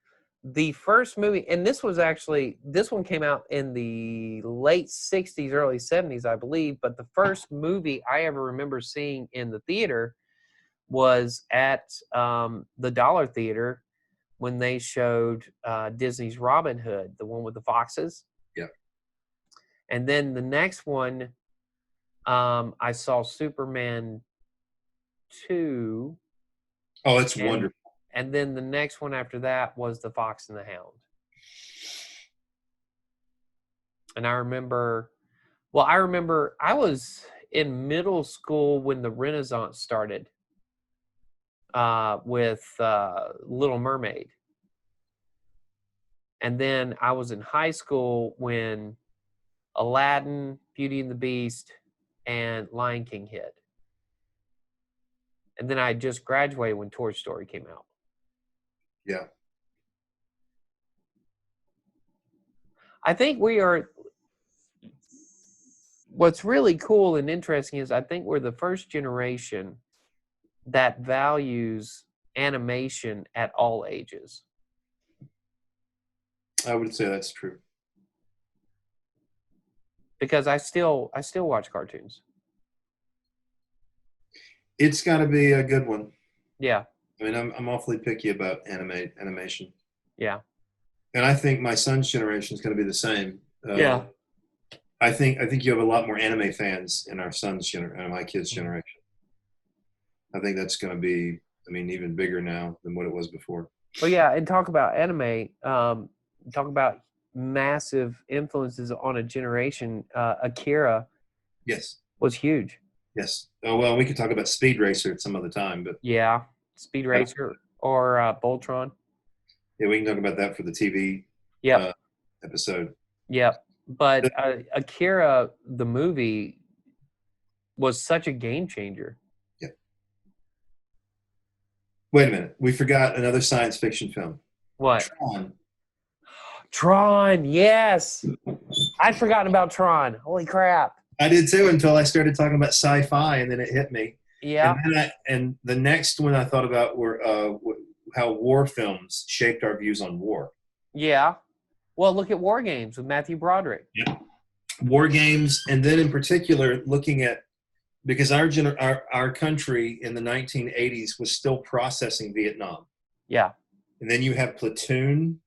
The first movie, and this one came out in the late 60s, early 70s, I believe. But the first movie I ever remember seeing in the theater was at the Dollar Theater when they showed Disney's Robin Hood, the one with the foxes. yeah. And then the next one, I saw Superman 2. Oh, it's wonderful. And then the next one after that was The Fox and the Hound. And I remember I was in middle school when the Renaissance started with Little Mermaid. And then I was in high school when Aladdin, Beauty and the Beast, and Lion King hit. And then I just graduated when Toy Story came out. Yeah. I think what's really cool and interesting is I think we're the first generation that values animation at all ages. I would say that's true. Because I still watch cartoons. It's got to be a good one. Yeah. I mean, I'm awfully picky about animation. Yeah. And I think my son's generation is going to be the same. Yeah. I think you have a lot more anime fans in our son's my kids' generation. I think that's going to be, even bigger now than what it was before. Well, yeah, and talk about anime. Talk about massive influences on a generation. Akira. Yes. Was huge. Yes. Oh, well, we could talk about Speed Racer at some other time, but yeah, Speed Racer or Voltron. Yeah, we can talk about that for the TV episode. Yep. But Akira, the movie, was such a game changer. Yep. Wait a minute. We forgot another science fiction film. What? Tron, yes. I'd forgotten about Tron. Holy crap. I did too until I started talking about sci-fi, and then it hit me. Yeah. And the next one I thought about were how war films shaped our views on war. Yeah. Well, look at War Games with Matthew Broderick. Yeah. War Games, and then in particular looking at, because our country in the 1980s was still processing Vietnam. Yeah. And then you have Platoon.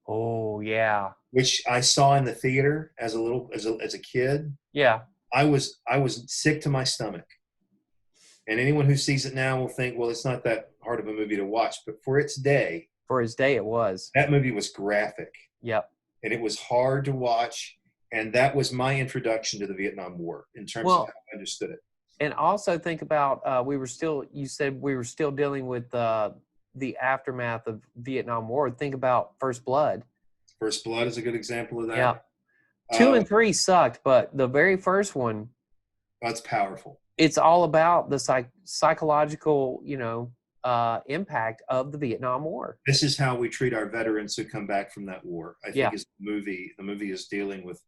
Oh yeah. Which I saw in the theater as a kid. Yeah. I was sick to my stomach. And anyone who sees it now will think, well, it's not that hard of a movie to watch. But for its day, it was. That movie was graphic. Yep. And it was hard to watch. And that was my introduction to the Vietnam War in terms of how I understood it. And also think about, you said we were still dealing with the aftermath of Vietnam War. Think about First Blood. First Blood is a good example of that. Yeah. 2 and 3 sucked, but the very first one. That's powerful. It's all about the psychological, impact of the Vietnam War. This is how we treat our veterans who come back from that war. I think is the movie is dealing with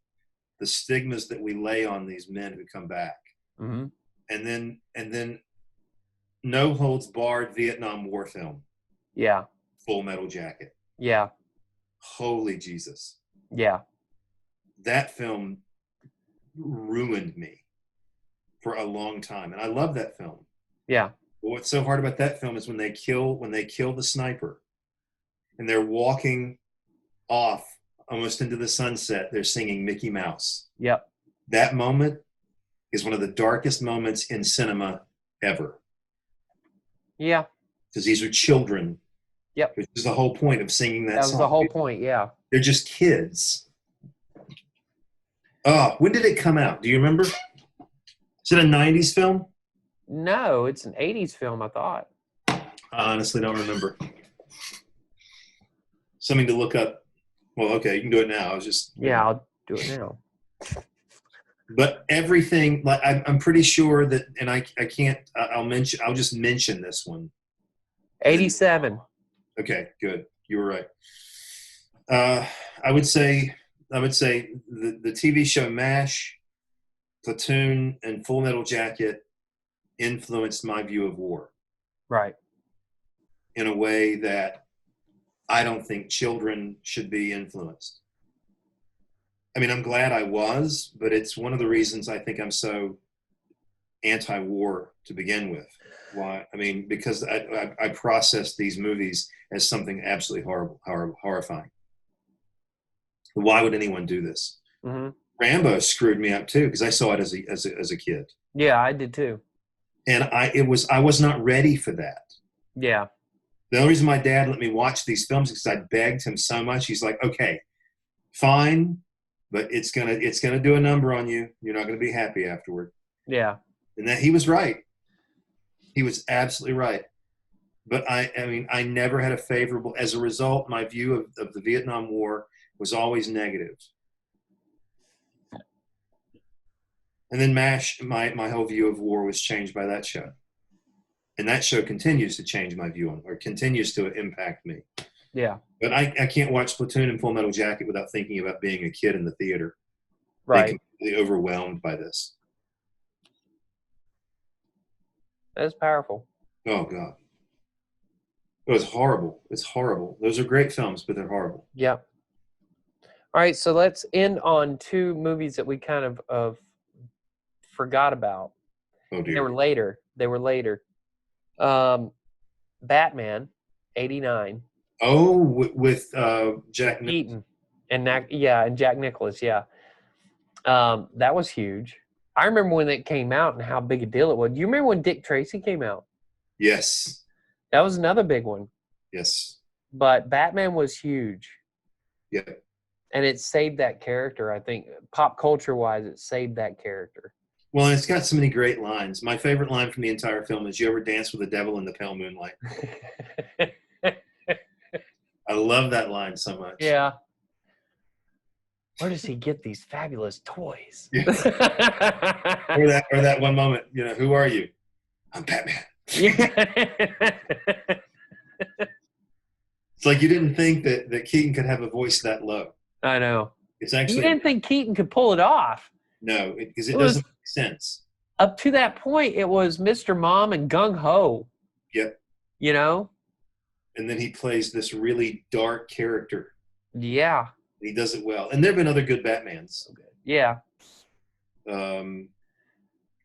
the stigmas that we lay on these men who come back. Mm-hmm. And then no holds barred Vietnam War film. Yeah. Full Metal Jacket. Yeah. Holy Jesus. Yeah. That film ruined me for a long time. And I love that film. Yeah. But what's so hard about that film is when they kill the sniper and they're walking off almost into the sunset, they're singing Mickey Mouse. Yep. That moment is one of the darkest moments in cinema ever. Yeah. Because these are children. Yep. Which is the whole point of singing that song. That was the whole point, yeah. They're just kids. Oh, when did it come out? Do you remember? Is it a 90s film? No, it's an 80s film, I thought. I honestly don't remember. Something to look up. Well, okay, you can do it now. I was just Yeah, I'll do it now. But everything, like I'm pretty sure that, and I can't. I'll just mention this one. 87. Okay, good. You were right. I would say the TV show MASH, Platoon, and Full Metal Jacket influenced my view of war Right. in a way that I don't think children should be influenced. I mean, I'm glad I was, but it's one of the reasons I think I'm so anti-war to begin with. Why? I mean, because I process these movies as something absolutely horrifying. Why would anyone do this? Mm-hmm. Rambo screwed me up too because I saw it as a kid, Yeah, I did too. and I was not ready for that. Yeah. The only reason my dad let me watch these films is because I begged him so much. He's like, "Okay, fine, but it's gonna do a number on you. You're not gonna be happy afterward." Yeah. And that he was right. He was absolutely right. But I mean, I never had a favorable. As a result, my view of the Vietnam War was always negative. And then MASH, my whole view of war was changed by that show. And that show continues to change my view on, or continues to impact me. Yeah. But I can't watch Platoon and Full Metal Jacket without thinking about being a kid in the theater. Right. Being completely overwhelmed by this. That's powerful. Oh, God. It was horrible. It's horrible. Those are great films, but they're horrible. Yep. All right, so let's end on two movies that we kind of forgot about. Oh, dear. They were later. Batman, 89. Oh, with Jack Keaton. And Jack Nicholson, yeah. That was huge. I remember when it came out and how big a deal it was. Do you remember when Dick Tracy came out? Yes. That was another big one. Yes. But Batman was huge. Yeah. And it saved that character, I think. Pop culture-wise, it saved that character. Well, and it's got so many great lines. My favorite line from the entire film is, "You ever dance with the devil in the pale moonlight?" I love that line so much. Yeah. Where does he get these fabulous toys? Yeah. or that one moment, who are you? I'm Batman. Yeah. It's like you didn't think that Keaton could have a voice that low. I know. It's actually, You didn't think Keaton could pull it off. No, because it was- doesn't make sense. Up to that point, it was Mr. Mom and Gung Ho. Yep. And then he plays this really dark character. Yeah. He does it well. And there have been other good Batmans. Yeah.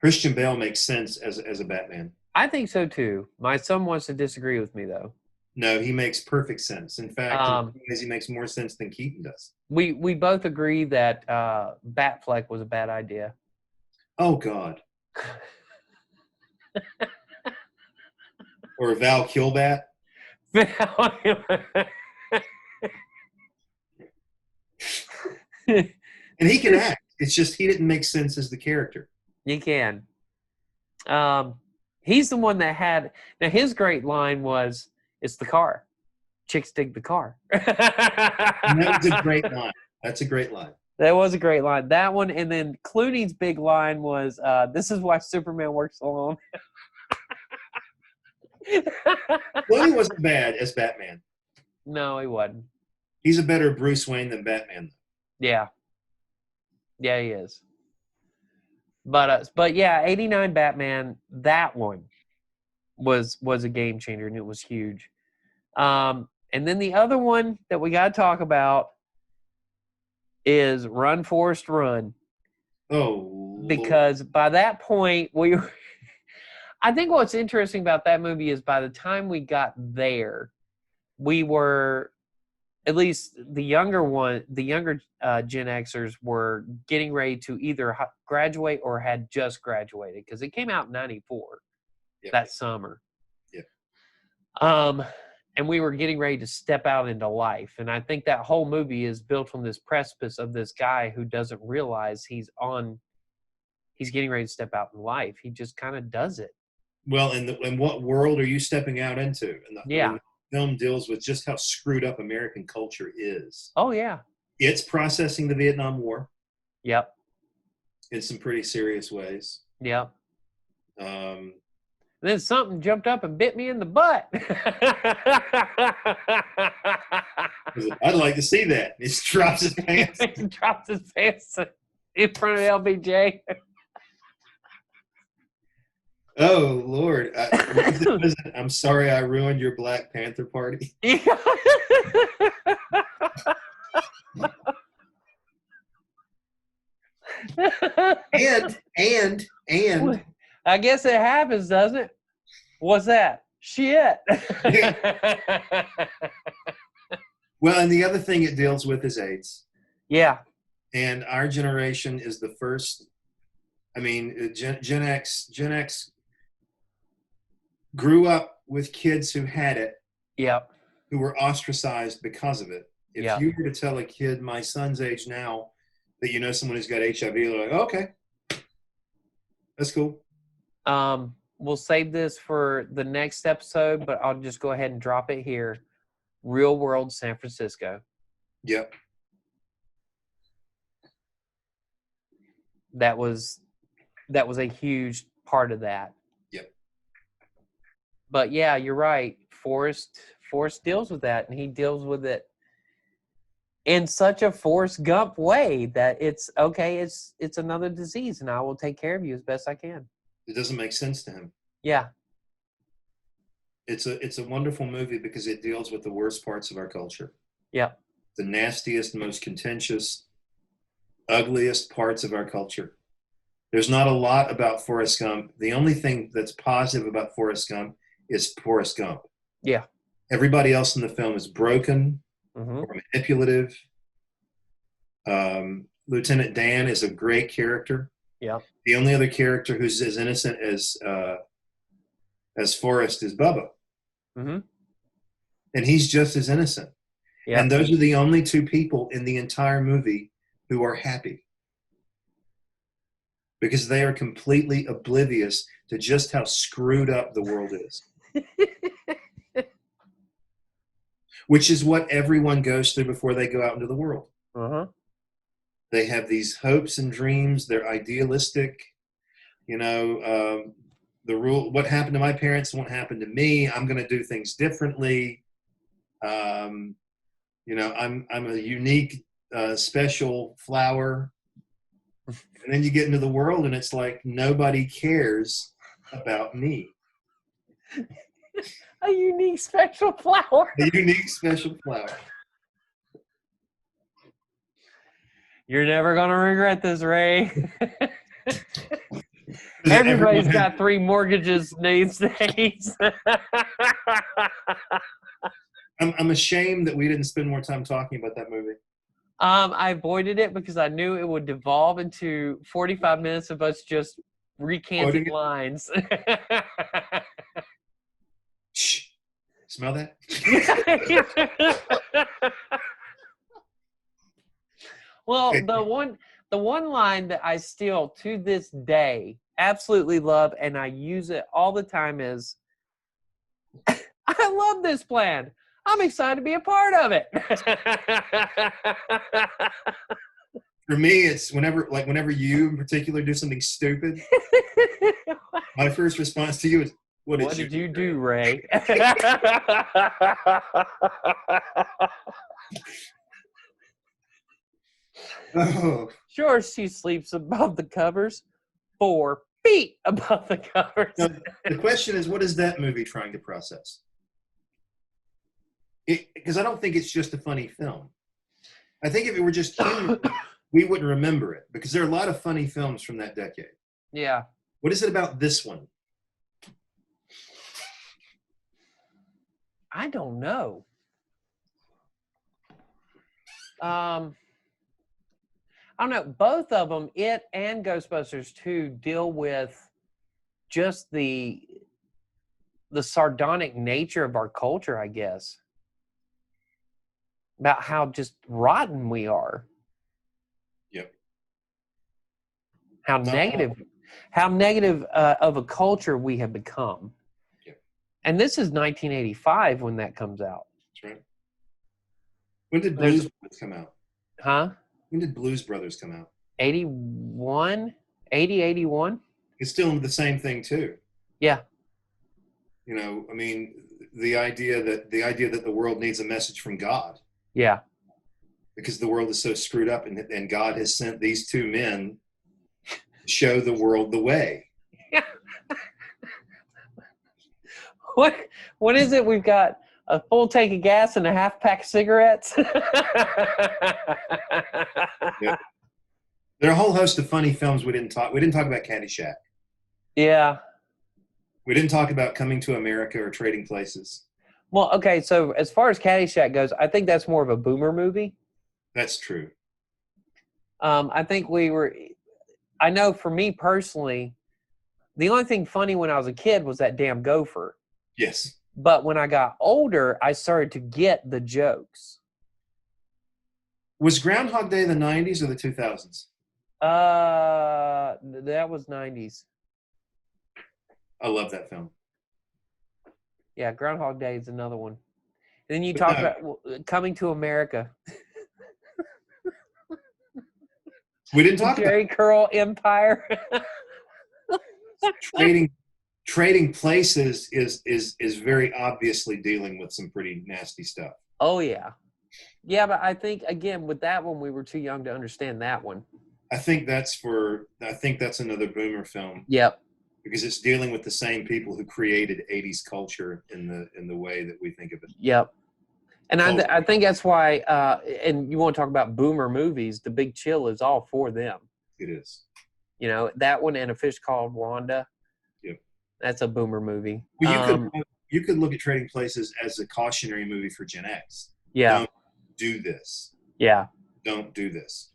Christian Bale makes sense as a Batman. I think so too. My son wants to disagree with me though. No, he makes perfect sense. In fact, in some ways he makes more sense than Keaton does. We both agree that Batfleck was a bad idea. Oh, God. Or Val Kilbat. And he can act. It's just he didn't make sense as the character. You can. He's the one that had. Now his great line was, "It's the car. Chicks dig the car." And that was a great line. That's a great line. That was a great line. That one, and then Clooney's big line was, "This is why Superman works alone." Clooney wasn't bad as Batman. No, he wasn't. He's a better Bruce Wayne than Batman. Yeah. Yeah, he is. But yeah, 89 Batman, that one was a game changer, and it was huge. And then the other one that we got to talk about is Run, Forrest, Run. Oh. Because by that point, I think what's interesting about that movie is by the time we got there, we were, at least the younger Gen Xers were getting ready to either graduate or had just graduated because it came out in 94 that summer. Yeah. And we were getting ready to step out into life. And I think that whole movie is built on this precipice of this guy who doesn't realize he's getting ready to step out in life. He just kind of does it. Well, and what world are you stepping out into? And Yeah. the film deals with just how screwed up American culture is. Oh, yeah. It's processing the Vietnam War Yep. in some pretty serious ways. Yep. Um, Then something jumped up and bit me in the butt. I'd like to see that. He drops his pants. He drops his pants in front of LBJ. Oh, Lord. I'm sorry I ruined your Black Panther party. And I guess it happens, doesn't it? What's that? Shit. well, and the other thing it deals with is AIDS. Yeah. And our generation is the first. I mean, Gen X grew up with kids who had it, Yep. who were ostracized because of it. If Yep. you were to tell a kid my son's age now that you know someone who's got HIV, they're like, okay, that's cool. We'll save this for the next episode, but I'll just go ahead and drop it here. Real World San Francisco. Yep. That was a huge part of that. Yep. But yeah, you're right. Forrest deals with that, and he deals with it in such a Forrest Gump way that it's okay. It's another disease, and I will take care of you as best I can. It doesn't make sense to him. Yeah. It's a wonderful movie because it deals with the worst parts of our culture. Yeah. The nastiest, most contentious, ugliest parts of our culture. There's not a lot about Forrest Gump. The only thing that's positive about Forrest Gump is Forrest Gump. Yeah. Everybody else in the film is broken or manipulative. Lieutenant Dan is a great character. Yeah. The only other character who's as innocent as Forrest is Bubba. Mm-hmm. And he's just as innocent. Yeah. And those are the only two people in the entire movie who are happy. Because they are completely oblivious to just how screwed up the world is. Which is what everyone goes through before they go out into the world. Uh-huh. They have these hopes and dreams. They're idealistic. You know, the rule, what happened to my parents won't happen to me. I'm going to do things differently. You know, I'm a unique, special flower. And then you get into the world and it's like, nobody cares about me. A unique special flower. A unique special flower. You're never going to regret this, Ray. Everybody's got 3 mortgages these days. I'm ashamed that we didn't spend more time talking about that movie. I avoided it because I knew it would devolve into 45 minutes of us just recanting lines. Shh. Smell that? Well, the one line that I still to this day absolutely love and I use it all the time is, I love this plan. I'm excited to be a part of it. For me, it's whenever you in particular do something stupid, my first response to you is, what did you do, Ray? Oh. Sure, she sleeps above the covers, 4 feet above the covers. Now, the question is, what is that movie trying to process? Because I don't think it's just a funny film. I think if it were just humor, we wouldn't remember it because there are a lot of funny films from that decade. Yeah. What is it about this one? I don't know. I don't know. Both of them, it and Ghostbusters 2, deal with just the sardonic nature of our culture, I guess. About how just rotten we are. Yep. How negative. how negative of a culture we have become. Yeah. And this is 1985 when that comes out. That's right. When did There's- Blues Brothers come out? Huh? When did Blues Brothers come out? 81? 80, 81? It's still the same thing too. Yeah. You know, I mean, the idea that the world needs a message from God Yeah. because the world is so screwed up, and God has sent these two men to show the world the way. What is it? We've got a full tank of gas and a half pack of cigarettes. Yeah. There are a whole host of funny films we didn't talk about Caddyshack. Yeah. We didn't talk about Coming to America or Trading Places. Well, okay. So as far as Caddyshack goes, I think that's more of a boomer movie. That's true. I think I know for me personally, the only thing funny when I was a kid was that damn gopher. Yes. But when I got older, I started to get the jokes. Was Groundhog Day the 90s or the 2000s? That was 90s. I love that film. Yeah, Groundhog Day is another one. And then you But talk no. about Coming to America. We didn't talk about Jerry Curl Empire. Trading Places is very obviously dealing with some pretty nasty stuff. Oh yeah. Yeah, but I think again with that one we were too young to understand that one. I think that's another boomer film Yep. because it's dealing with the same people who created 80s culture in the way that we think of it. Yep. And Oh. I think that's why and you want to talk about boomer movies, The Big Chill is all for them. It is. You know, that one and A Fish Called Wanda. Yep. That's a boomer movie. Well, you could look at Trading Places as a cautionary movie for Gen X. Yeah. Don't do this. Yeah. Don't do this.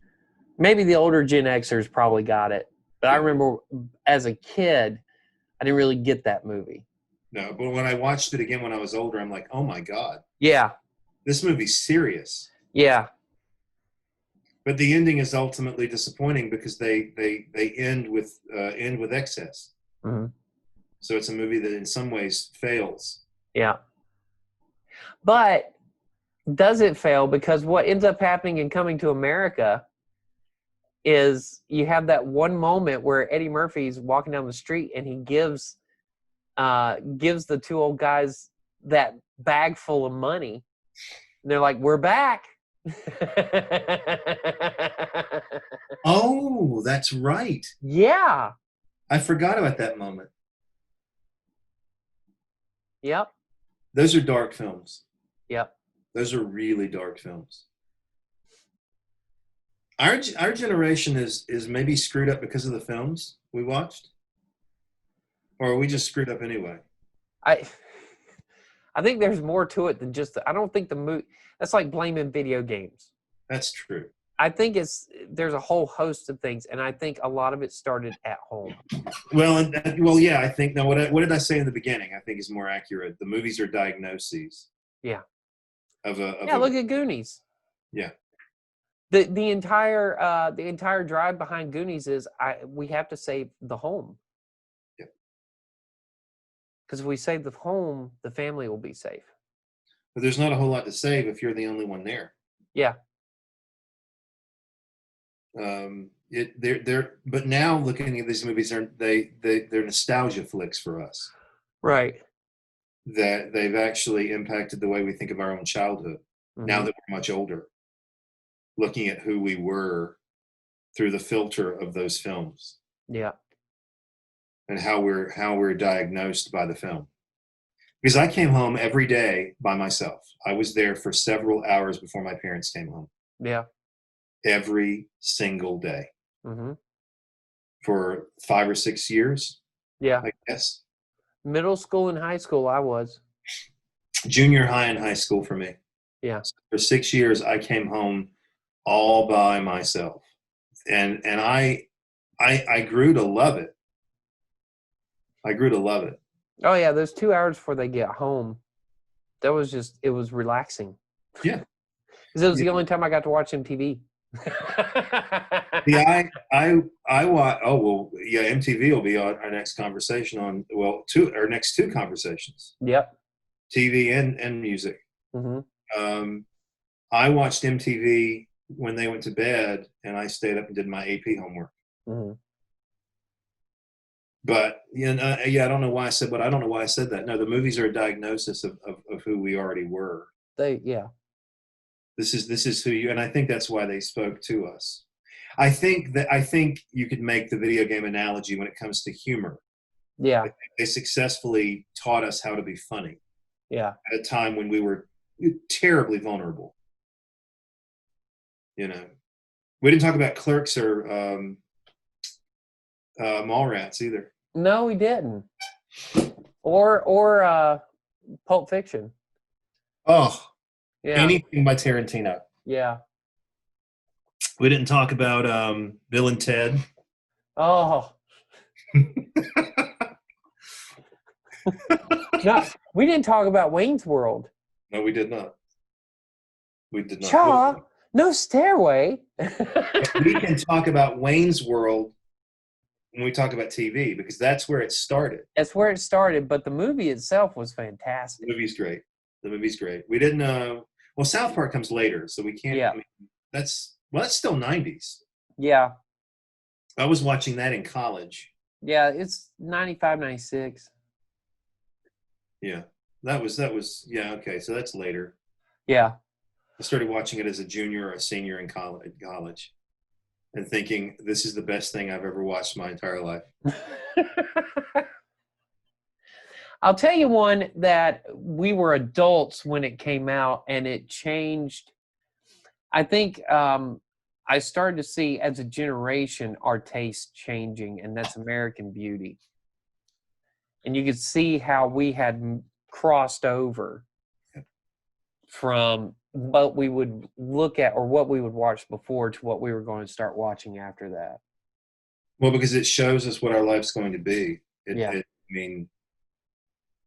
Maybe the older Gen Xers probably got it. But I remember as a kid, I didn't really get that movie. No, but when I watched it again when I was older, I'm like, oh my God, Yeah. this movie's serious. Yeah. But the ending is ultimately disappointing because they end with excess. Mm-hmm. So it's a movie that in some ways fails. Yeah. But does it fail? Because what ends up happening in Coming to America is you have that one moment where Eddie Murphy's walking down the street and he gives the two old guys that bag full of money. And they're like, we're back. Oh, that's right. Yeah. I forgot about that moment. Yep. Those are dark films. Yep. Those are really dark films. Our generation is maybe screwed up because of the films we watched, or are we just screwed up anyway? I think there's more to it than just. I don't think the movie. That's like blaming video games. That's true. I think there's a whole host of things, and I think a lot of it started at home. Well, yeah. I think now. What did I say in the beginning? I think is more accurate. The movies are diagnoses. Yeah. Look at Goonies. Yeah. The entire drive behind Goonies is we have to save the home. Yeah. Because if we save the home, the family will be safe. But there's not a whole lot to save if you're the only one there. Yeah. But now looking at these movies, they're nostalgia flicks for us. Right. That they've actually impacted the way we think of our own childhood. Mm-hmm. Now that we're much older, looking at who we were through the filter of those films. Yeah. And how we're diagnosed by the film. Because I came home every day by myself. I was there for several hours before my parents came home. Yeah. Every single day. Mm-hmm. For 5 or 6 years. Yeah. I guess. Middle school and high school, I was. Junior high and high school for me. Yeah. So for 6 years, I came home all by myself. And I grew to love it. I grew to love it. Oh yeah, those 2 hours before they get home, it was relaxing. Yeah. Because it was the only time I got to watch MTV. I I watch. Oh well, yeah. MTV will be our next conversation on. Well, our next two conversations. Yep. TV and music. Mm-hmm. I watched MTV when they went to bed, and I stayed up and did my AP homework. Mm-hmm. But yeah, I don't know why I said. But I don't know why I said that. No, the movies are a diagnosis of who we already were. Yeah. This is who you, and I think that's why they spoke to us. I think you could make the video game analogy when it comes to humor. Yeah. They successfully taught us how to be funny. Yeah. At a time when we were terribly vulnerable. You know, we didn't talk about Clerks or Mallrats either. No, we didn't. Or Pulp Fiction. Oh, Yeah. anything by Tarantino. Yeah. We didn't talk about Bill and Ted. Oh. No, we didn't talk about Wayne's World. No, we did not. We did not. Cha, no stairway. We can talk about Wayne's World when we talk about TV because that's where it started. That's where it started, but the movie itself was fantastic. The movie's great. The movie's great. We didn't. Well, South Park comes later, so we can't. Yeah. I mean, that's still 90s. Yeah. I was watching that in college. Yeah, it's 95, 96. Yeah, that was yeah. Okay, so that's later. Yeah. I started watching it as a junior or a senior in college, and thinking this is the best thing I've ever watched my entire life. I'll tell you one that we were adults when it came out, and it changed. I think I started to see as a generation our taste changing, and that's American Beauty. And you could see how we had crossed over from what we would look at or what we would watch before to what we were going to start watching after that. Well, because it shows us what our life's going to be. I mean,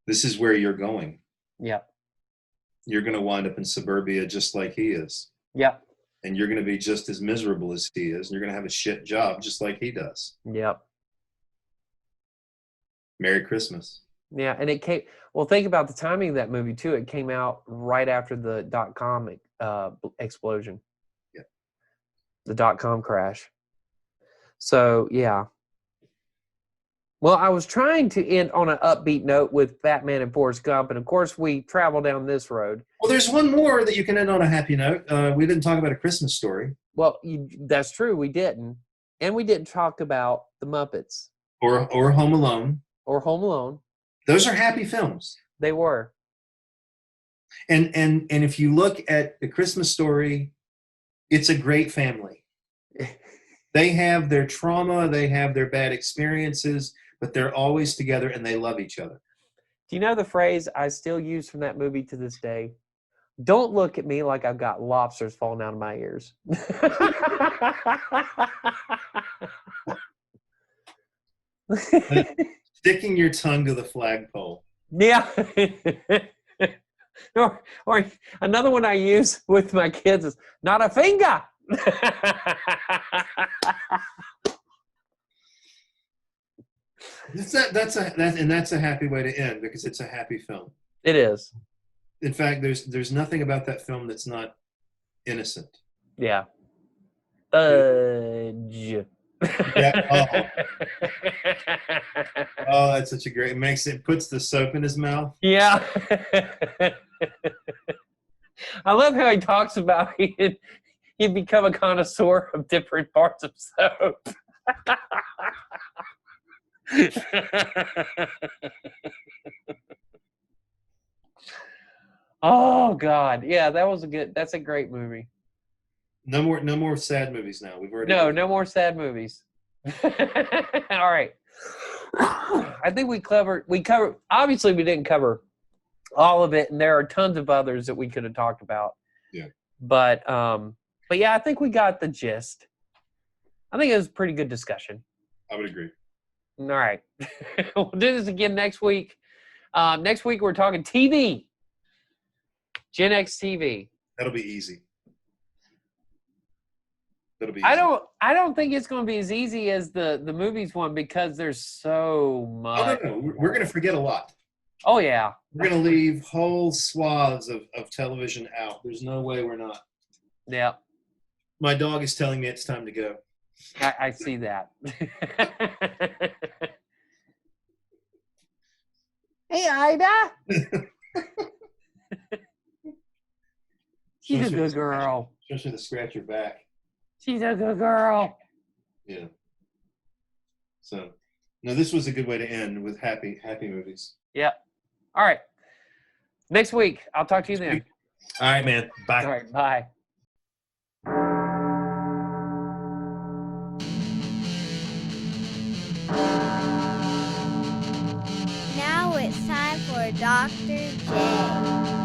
this is where you're going. Yeah. You're going to wind up in suburbia just like he is. Yep. And you're going to be just as miserable as he is. And you're going to have a shit job just like he does. Yep. Merry Christmas. Yeah, and it came. Well, think about the timing of that movie too. It came out right after the .com explosion. Yeah. The .com crash. So yeah. Well, I was trying to end on an upbeat note with Batman and Forrest Gump, and of course we travel down this road. Well, there's one more that you can end on a happy note. We didn't talk about A Christmas Story. Well, that's true. We didn't, and we didn't talk about the Muppets Or Home Alone. or Home Alone. Those are happy films. They were. And if you look at A Christmas Story, it's a great family. They have their trauma, they have their bad experiences, but they're always together and they love each other. Do you know the phrase I still use from that movie to this day? Don't look at me like I've got lobsters falling out of my ears. Sticking your tongue to the flagpole. Yeah. or another one I use with my kids is not a finger. That's a happy way to end because it's a happy film. It is. In fact, there's nothing about that film that's not innocent. Yeah. Fudge. Yeah. Oh, that's such a great. It puts the soap in his mouth. Yeah. I love how he talks about he'd become a connoisseur of different parts of soap. Oh God, yeah, that's a great movie. No more sad movies now. We've already no more sad movies. All right. I think we covered obviously we didn't cover all of it, and there are tons of others that we could have talked about. Yeah. But yeah, I think we got the gist. I think it was a pretty good discussion. I would agree. All right. We'll do this again next week. Next week we're talking TV. Gen X TV. That'll be easy. That'll be. I easy. don't think it's going to be as easy as the movies one because there's so much. Oh no, we're going to forget a lot. Oh yeah. We're going to leave whole swaths of television out. There's no way we're not. Yeah. My dog is telling me it's time to go. I see that. Hey, Ida. She's a good girl. Especially to scratch your back. She's a good girl. Yeah. So, no, this was a good way to end with happy movies. Yeah. All right. Next week. I'll talk to you then. All right, man. Bye. All right. Bye. Now it's time for Dr. J.